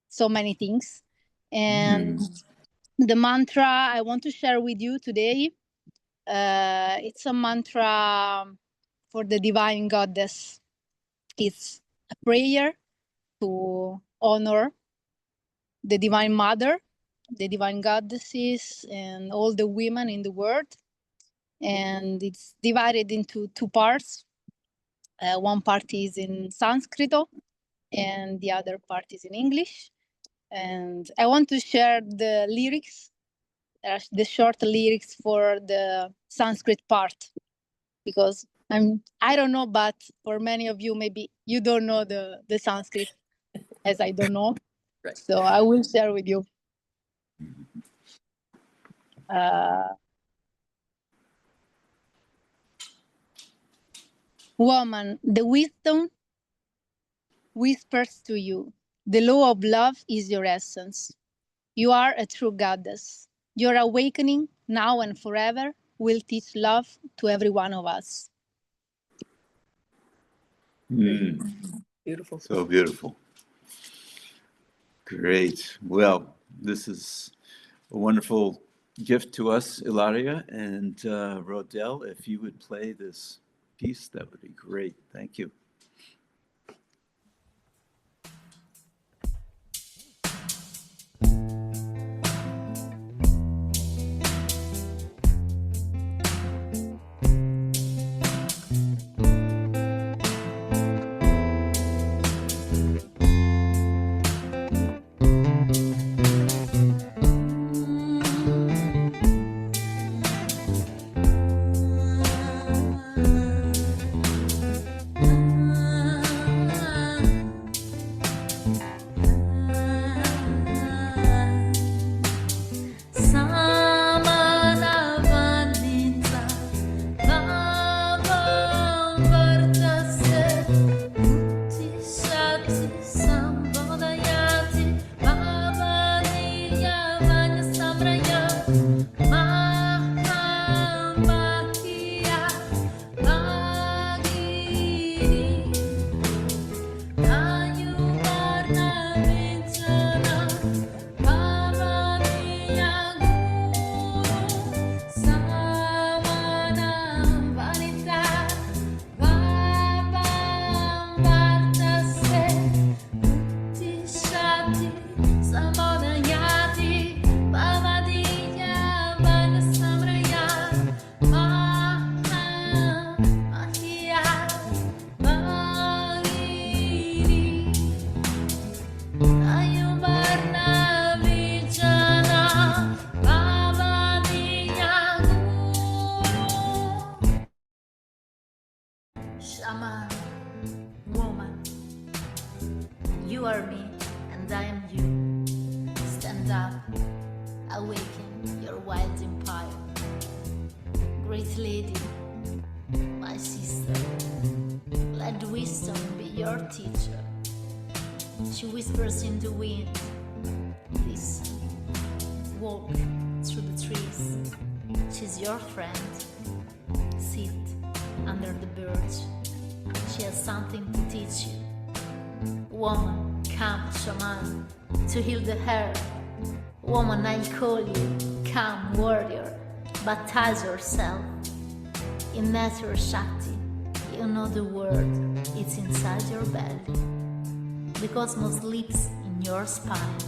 so many things. And the mantra I want to share with you today, it's a mantra for the Divine Goddess. It's a prayer to honor the Divine Mother, the Divine Goddesses, and all the women in the world. And it's divided into two parts. One part is in Sanskrit and the other part is in English. And I want to share the lyrics, the short lyrics for the Sanskrit part, because I don't know, but for many of you, maybe you don't know the Sanskrit as I don't know. Right. So I will share with you. Woman, the wisdom whispers to you. The law of love is your essence. You are a true goddess. Your awakening, now and forever, will teach love to every one of us. Beautiful. So beautiful. Great. Well, this is a wonderful gift to us, Ilaria. And Rodel, if you would play this piece, that would be great. Thank you. Shaman, woman, you are me and I am you. Stand up, awaken your wild empire. Great lady, my sister, let wisdom be your teacher. She whispers in the wind, listen, walk through the trees. She's your friend, sit under the birch. She has something to teach you. Woman, come, shaman, to heal the earth. Woman, I call you, come, warrior, baptize yourself. In nature's Shakti, you know the word, it's inside your belly. The cosmos sleeps in your spine,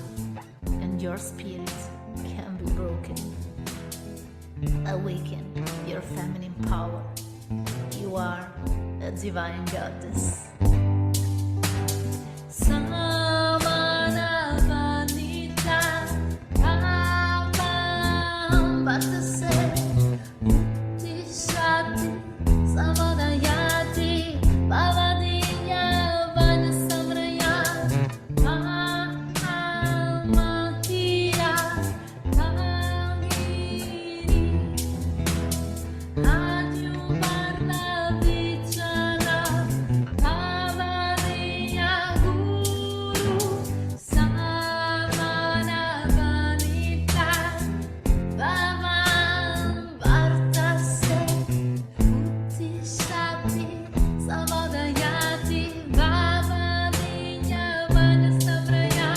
and your spirit can be broken. Awaken your feminine power. You are a divine goddess. Samana vanita, avam batase, tishati, samadayati, bhavadinya, vanasamraya, mahamahiya, agiri, adyuvarna vichara, bhavadinya guru, samana vanita, vavam vartase, uttishati, samadayati, bhavadinya vanasamraya,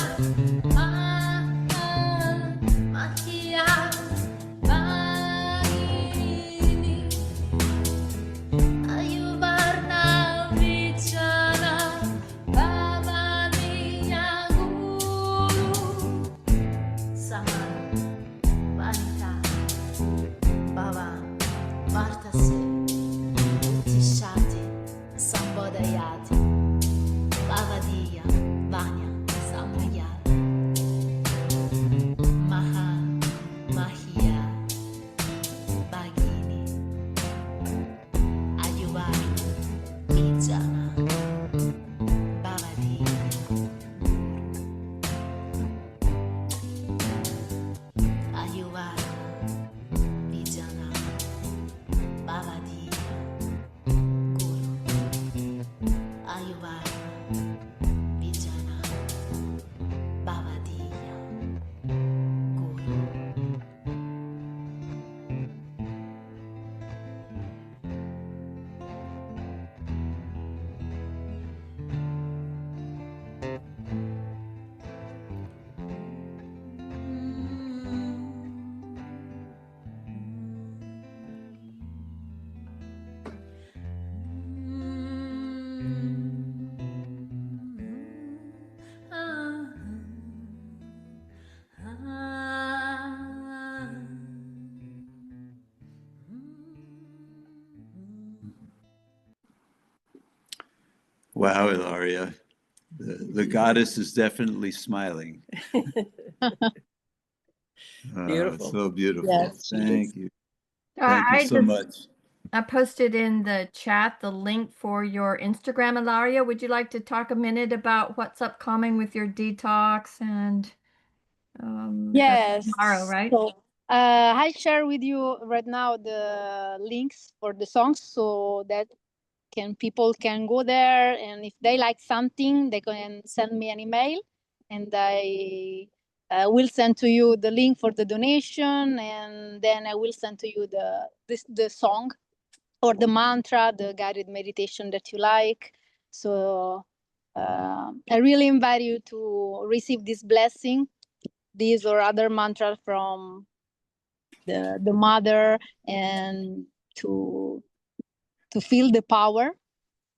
mahamahiya, agiri, ayuvarna vichara, bhavadinya guru, samana vanita, bhava vartase, uttishati, sambodayati, bhavadiya, vanya, samrayati, maha, mahia, bhagini, ayuvarna, vijana, bhavadiya, ayuvarna, vijana, bhavadiya, guru, ayuvarna, vijana, bhavadiya, guru. Wow, Ilaria. The goddess is definitely smiling. Beautiful. So beautiful. Yes, she Thank is. you. So Thank you I so just much. I posted in the chat the link for your Instagram, Ilaria. Would you like to talk a minute about what's upcoming with your detox and that's Yes. tomorrow, right? So I share with you right now the links for the songs so that people can go there, and if they like something, they can send me an email, and I will send to you the link for the donation, and then I will send to you the song or the mantra, the guided meditation that you like. So I really invite you to receive this blessing, these or other mantras from the mother, and to feel the power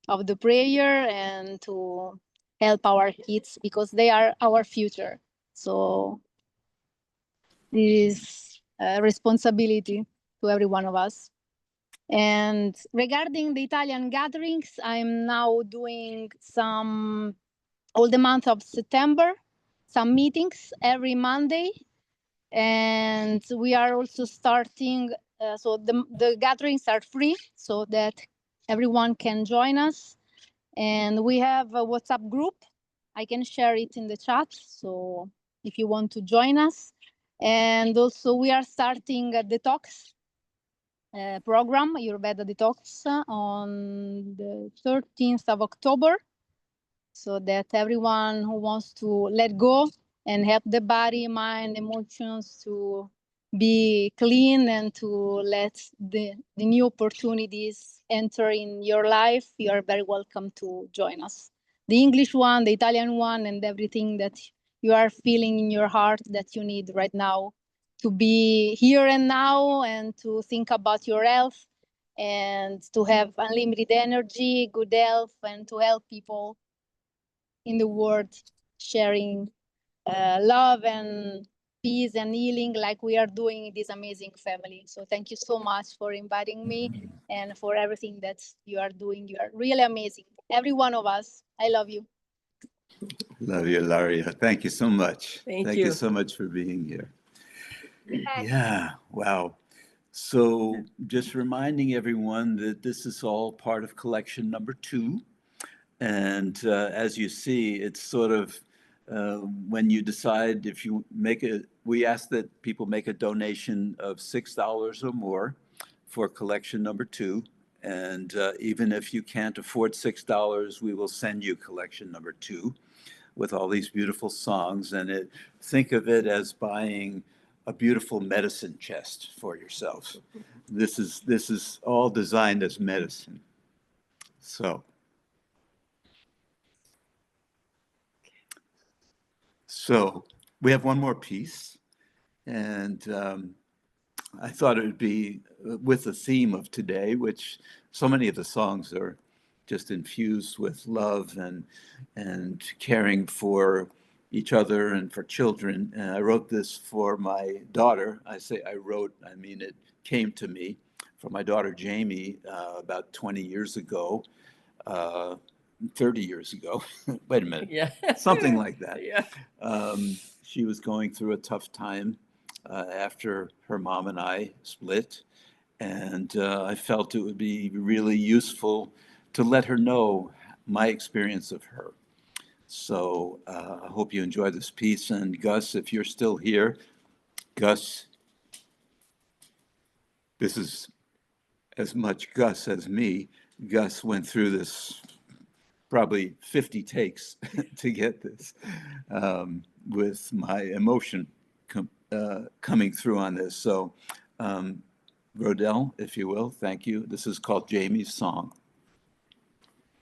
of the prayer and to help our kids because they are our future. So this is a responsibility to every one of us. And regarding the Italian gatherings, I'm now doing all the month of September, some meetings every Monday. And we are also starting, so the gatherings are free, so that everyone can join us. And we have a WhatsApp group. I can share it in the chat. So if you want to join us. And also we are starting a detox program, Ayurveda Detox, on the 13th of October. So that everyone who wants to let go and help the body, mind, emotions to be clean and to let the new opportunities enter in your life, you are very welcome to join us. The English one, the Italian one, and everything that you are feeling in your heart that you need right now to be here and now and to think about your health and to have unlimited energy, good health, and to help people in the world sharing love and peace and healing like we are doing in this amazing family. So thank you so much for inviting me and for everything that you are doing. You are really amazing. Every one of us. I love you. Love you, Laria. Thank you so much. Thank you you. so much for being here. Yeah, wow. So just reminding everyone that this is all part of collection number 2. And as you see, it's sort of when you decide if you we ask that people make a donation of $6 or more for collection number 2. And even if you can't afford $6, we will send you collection number 2 with all these beautiful songs. And think of it as buying a beautiful medicine chest for yourself. This is all designed as medicine. So we have one more piece, and I thought it would be with the theme of today, which so many of the songs are just infused with love and caring for each other and for children. And I wrote this for my daughter. I say I wrote, I mean it came to me for my daughter Jamie about 20 years ago. 30 years ago. Wait a minute. Yeah. Something like that. Yeah. She was going through a tough time after her mom and I split. And I felt it would be really useful to let her know my experience of her. So I hope you enjoy this piece. And Gus, if you're still here, Gus, this is as much Gus as me. Gus went through this probably 50 takes to get this with my emotion coming through on this. So Rodell, if you will, thank you. This is called Jamie's Song.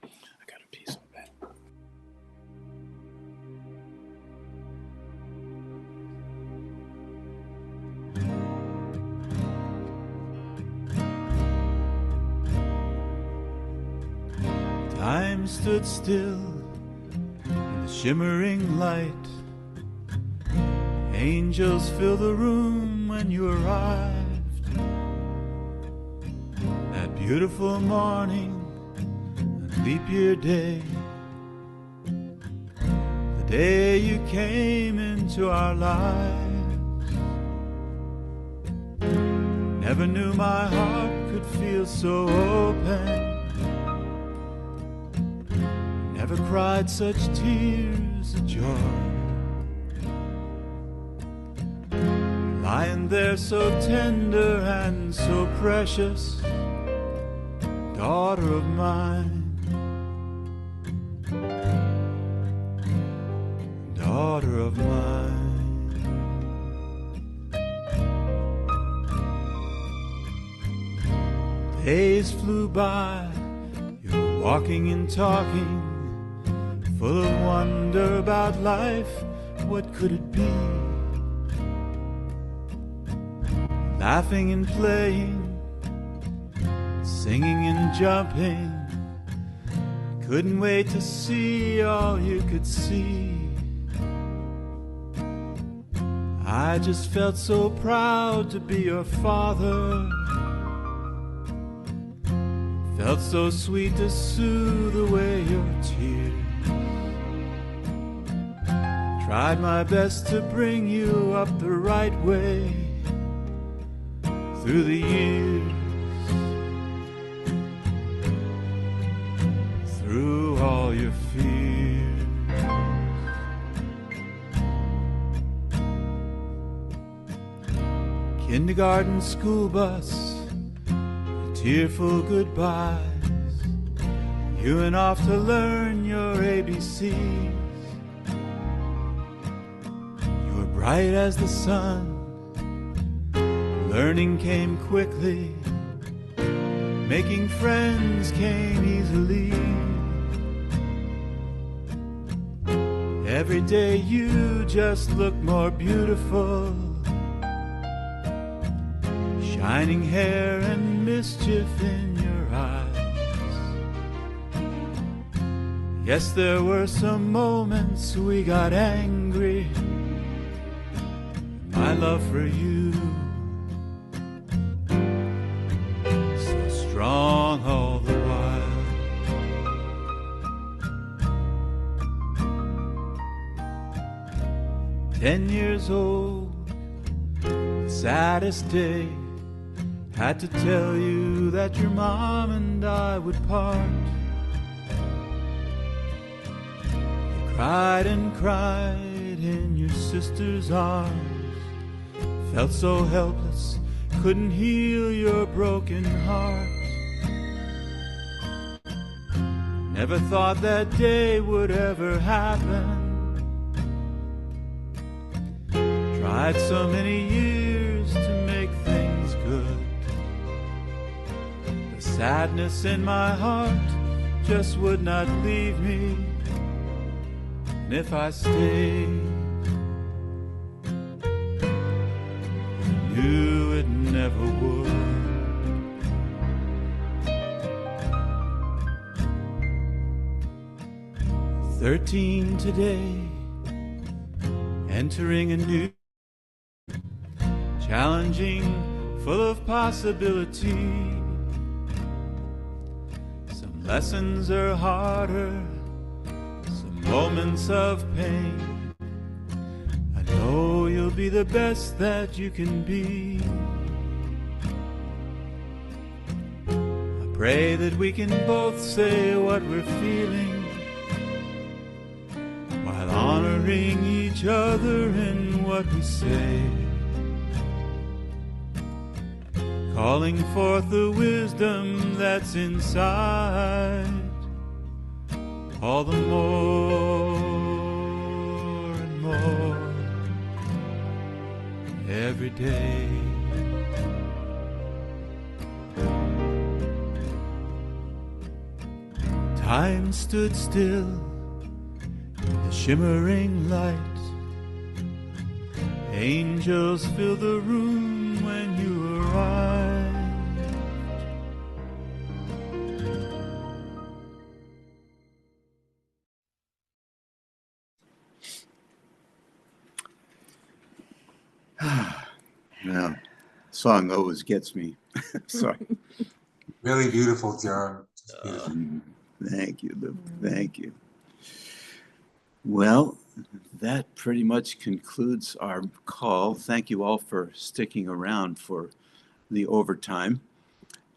I got a piece of that. Time stood still in the shimmering light. Angels fill the room when you arrived. That beautiful morning, a leap year day, the day you came into our lives. Never knew my heart could feel so open. Never cried such tears of joy. Lying there so tender and so precious, daughter of mine, daughter of mine. Days flew by, you were walking and talking, full of wonder about life. What could it be? Laughing and playing, singing and jumping, couldn't wait to see all you could see. I just felt so proud to be your father. Felt so sweet to soothe away your tears. Tried my best to bring you up the right way through the years. your fears. Kindergarten school bus, tearful goodbyes. You went off to learn your ABCs. You were bright as the sun. Learning came quickly. Making friends came easily. Every day you just look more beautiful. Shining hair and mischief in your eyes. Yes, there were some moments we got angry. My love for you, so strong all the while. 10 years old, the saddest day. Had to tell you that your mom and I would part. You cried and cried in your sister's arms. Felt so helpless, couldn't heal your broken heart. Never thought that day would ever happen. Tried so many years to make things good. The sadness in my heart just would not leave me. And if I stayed, I knew it never would. "13 today, entering a new, challenging, full of possibility. Some lessons are harder, some moments of pain. I know you'll be the best that you can be. I pray that we can both say what we're feeling, while honoring each other in what we say. Calling forth the wisdom that's inside, all the more and more every day." Time stood still in the shimmering light. Angels fill the room when you arrive. Well, song always gets me. Sorry. Really beautiful, Jerem. Thank you, Lou. Thank you. Well, that pretty much concludes our call. Thank you all for sticking around for the overtime.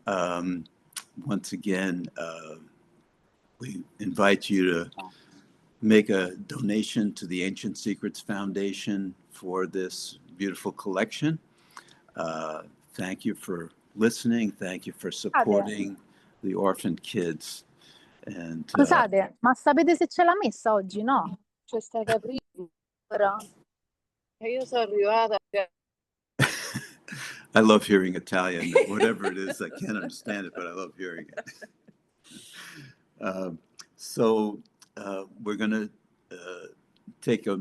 Once again, we invite you to make a donation to the Ancient Secrets Foundation for this beautiful collection. Thank you for listening. Thank you for supporting the orphan kids. And Scusate, ma sapete se ce l'ha messa oggi? No? Cioè stai capendo? Ora. Io sono arrivata. I love hearing Italian. Whatever it is, I can't understand it, but I love hearing it. So we're going to take a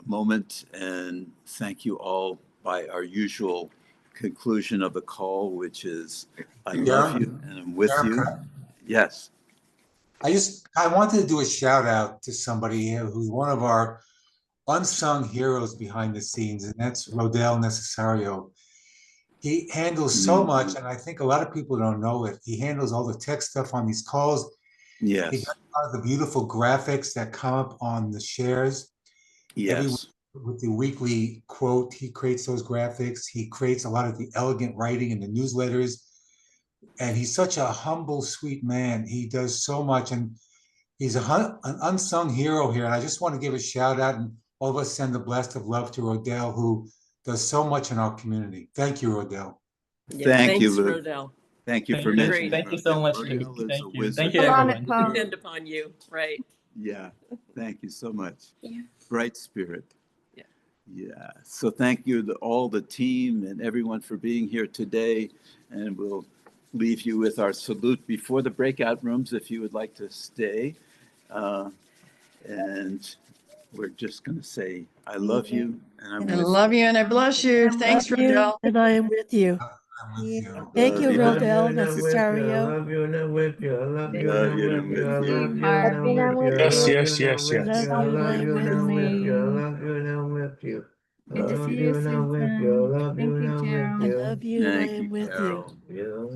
moment and thank you all by our usual conclusion of the call, which is, I love you and I'm with you. Yes. I wanted to do a shout out to somebody who's one of our unsung heroes behind the scenes, and that's Rodel Necesario. He handles so much, and I think a lot of people don't know it. He handles all the tech stuff on these calls. Yes. He does a lot of the beautiful graphics that come up on the shares. Yes. With the weekly quote, he creates those graphics. He creates a lot of the elegant writing in the newsletters. And he's such a humble, sweet man. He does so much. And He's an unsung hero here. And I just want to give a shout out, and all of us send the blast of love to Rodell, who does so much in our community. Thank you, Rodell. Yeah, Thank you, thanks, Lou. Rodell. Thank you Thank for you. mentioning. Thank you so Rodell. much, Rodell Lou. is Thank a you. wizard. Thank you, Hold on, everyone. Paul. Depend upon you, right? Yeah, thank you so much. Yeah. Bright spirit. Yeah. Yeah. So thank you to all the team and everyone for being here today. And we'll leave you with our salute before the breakout rooms if you would like to stay. And we're just going to say, I love you. And I'm I with love you and I bless you. Thanks, Love you, Rodell. and I am with you. I'm with you. Thank you, you. Rodell, and I'm with you. I Necessario. love you and I'm with you. I love Thank you and Love I'm you. with I'm you. I with you. love you and I'm with you. I Yes, love yes, you and I'm with you. Love I you, love I'm you and with I'm with you. I you. love you and I'm with you. I Good to love see you you, and I'm with you. I Susan. love you Thank and you, I'm with Jerem. I you. love you and I Thank you, am with you. Carol. You.